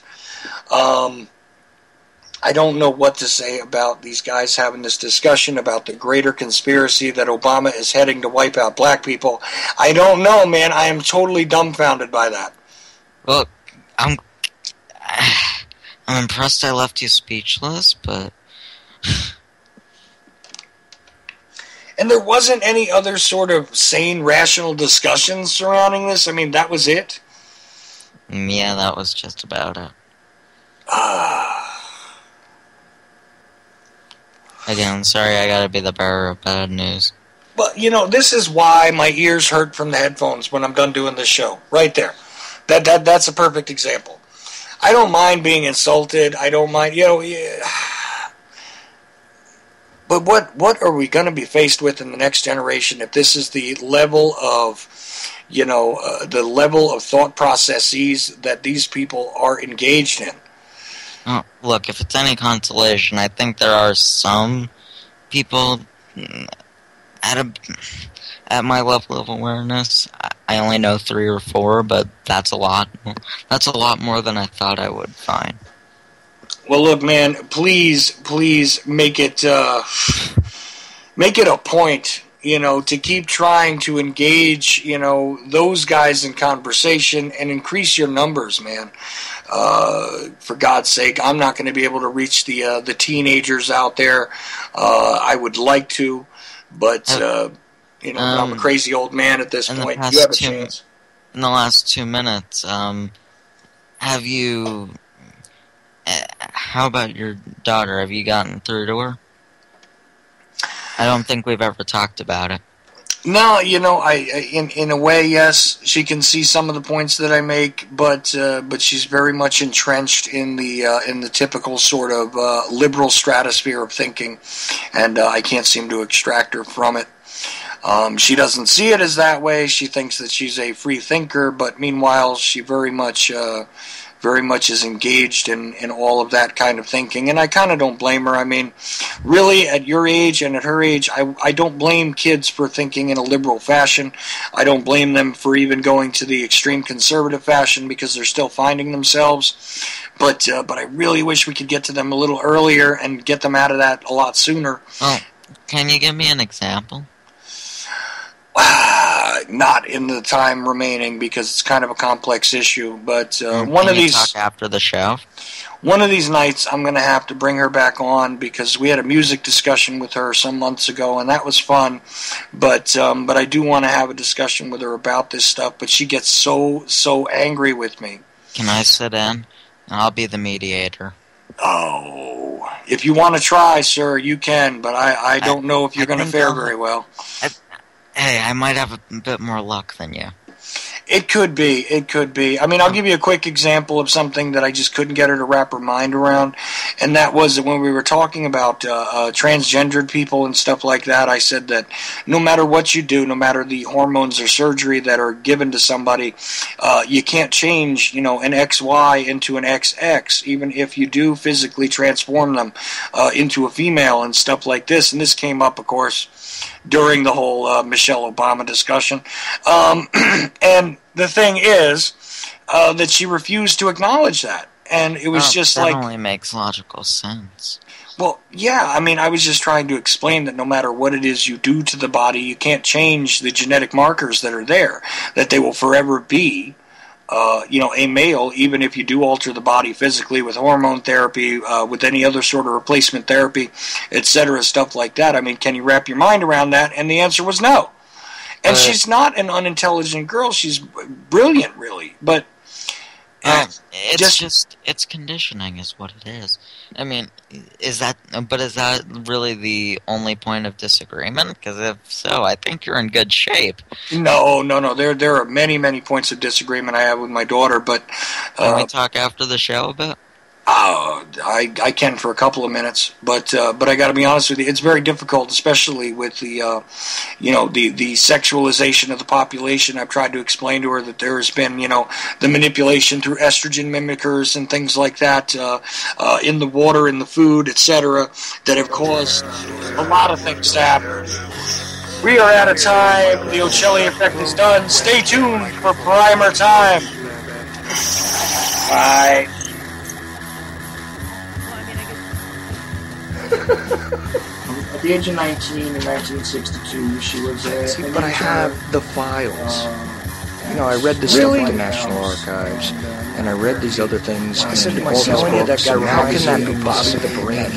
I don't know what to say about these guys having this discussion about the greater conspiracy that Obama is heading to wipe out black people. I don't know, man. I am totally dumbfounded by that. Well, I'm impressed I left you speechless, but... And there wasn't any other sort of sane, rational discussion surrounding this? I mean, that was it? Yeah, that was just about it. Again, sorry I gotta be the bearer of bad news. But, this is why my ears hurt from the headphones when I'm done doing this show. Right there. That's a perfect example. I don't mind being insulted. I don't mind, But what are we going to be faced with in the next generation if this is the level of, the level of thought processes that these people are engaged in? Oh, look, if it's any consolation, I think there are some people at my level of awareness. I only know 3 or 4, but that's a lot. That's a lot more than I thought I would find. Well, look, man, please make it a point, to keep trying to engage, those guys in conversation and increase your numbers, man. For God's sake, I'm not going to be able to reach the teenagers out there. I would like to, but I'm a crazy old man at this point. You have a chance. In the last 2 minutes, have you? How about your daughter? Have you gotten through to her? I don't think we've ever talked about it. No, in a way, yes, she can see some of the points that I make, but she's very much entrenched in the typical sort of liberal stratosphere of thinking, and I can't seem to extract her from it. She doesn't see it as that way. She thinks that she's a free thinker, but meanwhile, she very much is engaged in all of that kind of thinking, and I kind of don't blame her. I mean, really, at your age and at her age, I don't blame kids for thinking in a liberal fashion. I don't blame them for even going to the extreme conservative fashion because they're still finding themselves. But I really wish we could get to them a little earlier and get them out of that a lot sooner. Oh, can you give me an example? Not in the time remaining because it's kind of a complex issue. But one of these talk after the show. One of these nights, I'm going to have to bring her back on because we had a music discussion with her some months ago, and that was fun. But I do want to have a discussion with her about this stuff. But she gets so angry with me. Can I sit in? I'll be the mediator. Oh, if you want to try, sir, you can. But I don't know if you're going to fare very well. Hey, I might have a bit more luck than you. It could be. I mean, I'll give you a quick example of something that I just couldn't get her to wrap her mind around, and that was that when we were talking about transgendered people and stuff like that, I said that no matter what you do, no matter the hormones or surgery that are given to somebody, you can't change, an XY into an XX, even if you do physically transform them into a female and stuff like this. And this came up, of course, during the whole Michelle Obama discussion. And the thing is that she refused to acknowledge that. And it was just that like... That only makes logical sense. Well, yeah, I mean, I was just trying to explain that no matter what it is you do to the body, you can't change the genetic markers that are there, that they will forever be, a male, even if you do alter the body physically with hormone therapy, with any other sort of replacement therapy, etc., stuff like that. I mean, can you wrap your mind around that? And the answer was no. And she's not an unintelligent girl. She's brilliant, really. But It's conditioning is what it is. I mean, is that really the only point of disagreement? Because if so, I think you're in good shape. No. There are many points of disagreement I have with my daughter, but can we talk after the show a bit? I can for a couple of minutes, but I got to be honest with you, it's very difficult, especially with the the sexualization of the population. I've tried to explain to her that there has been the manipulation through estrogen mimickers and things like that in the water, in the food, etc., that have caused a lot of things to happen. We are at a time. The Ochelli effect is done. Stay tuned for primer time. Bye. At the age of 19 in 1962, she was a... But I have the files. I read this stuff at the National Archives, and I read these other things. I said to myself, how can that be possible? The brain,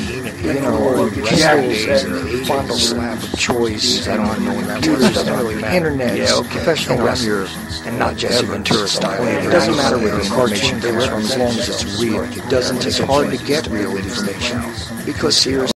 fondle slab of choice, computers, internet, professional wrestlers, and not Jesse Ventura style. It doesn't matter whether the cartoon comes from as long as it's real. It doesn't take hard to get real information, because seriously,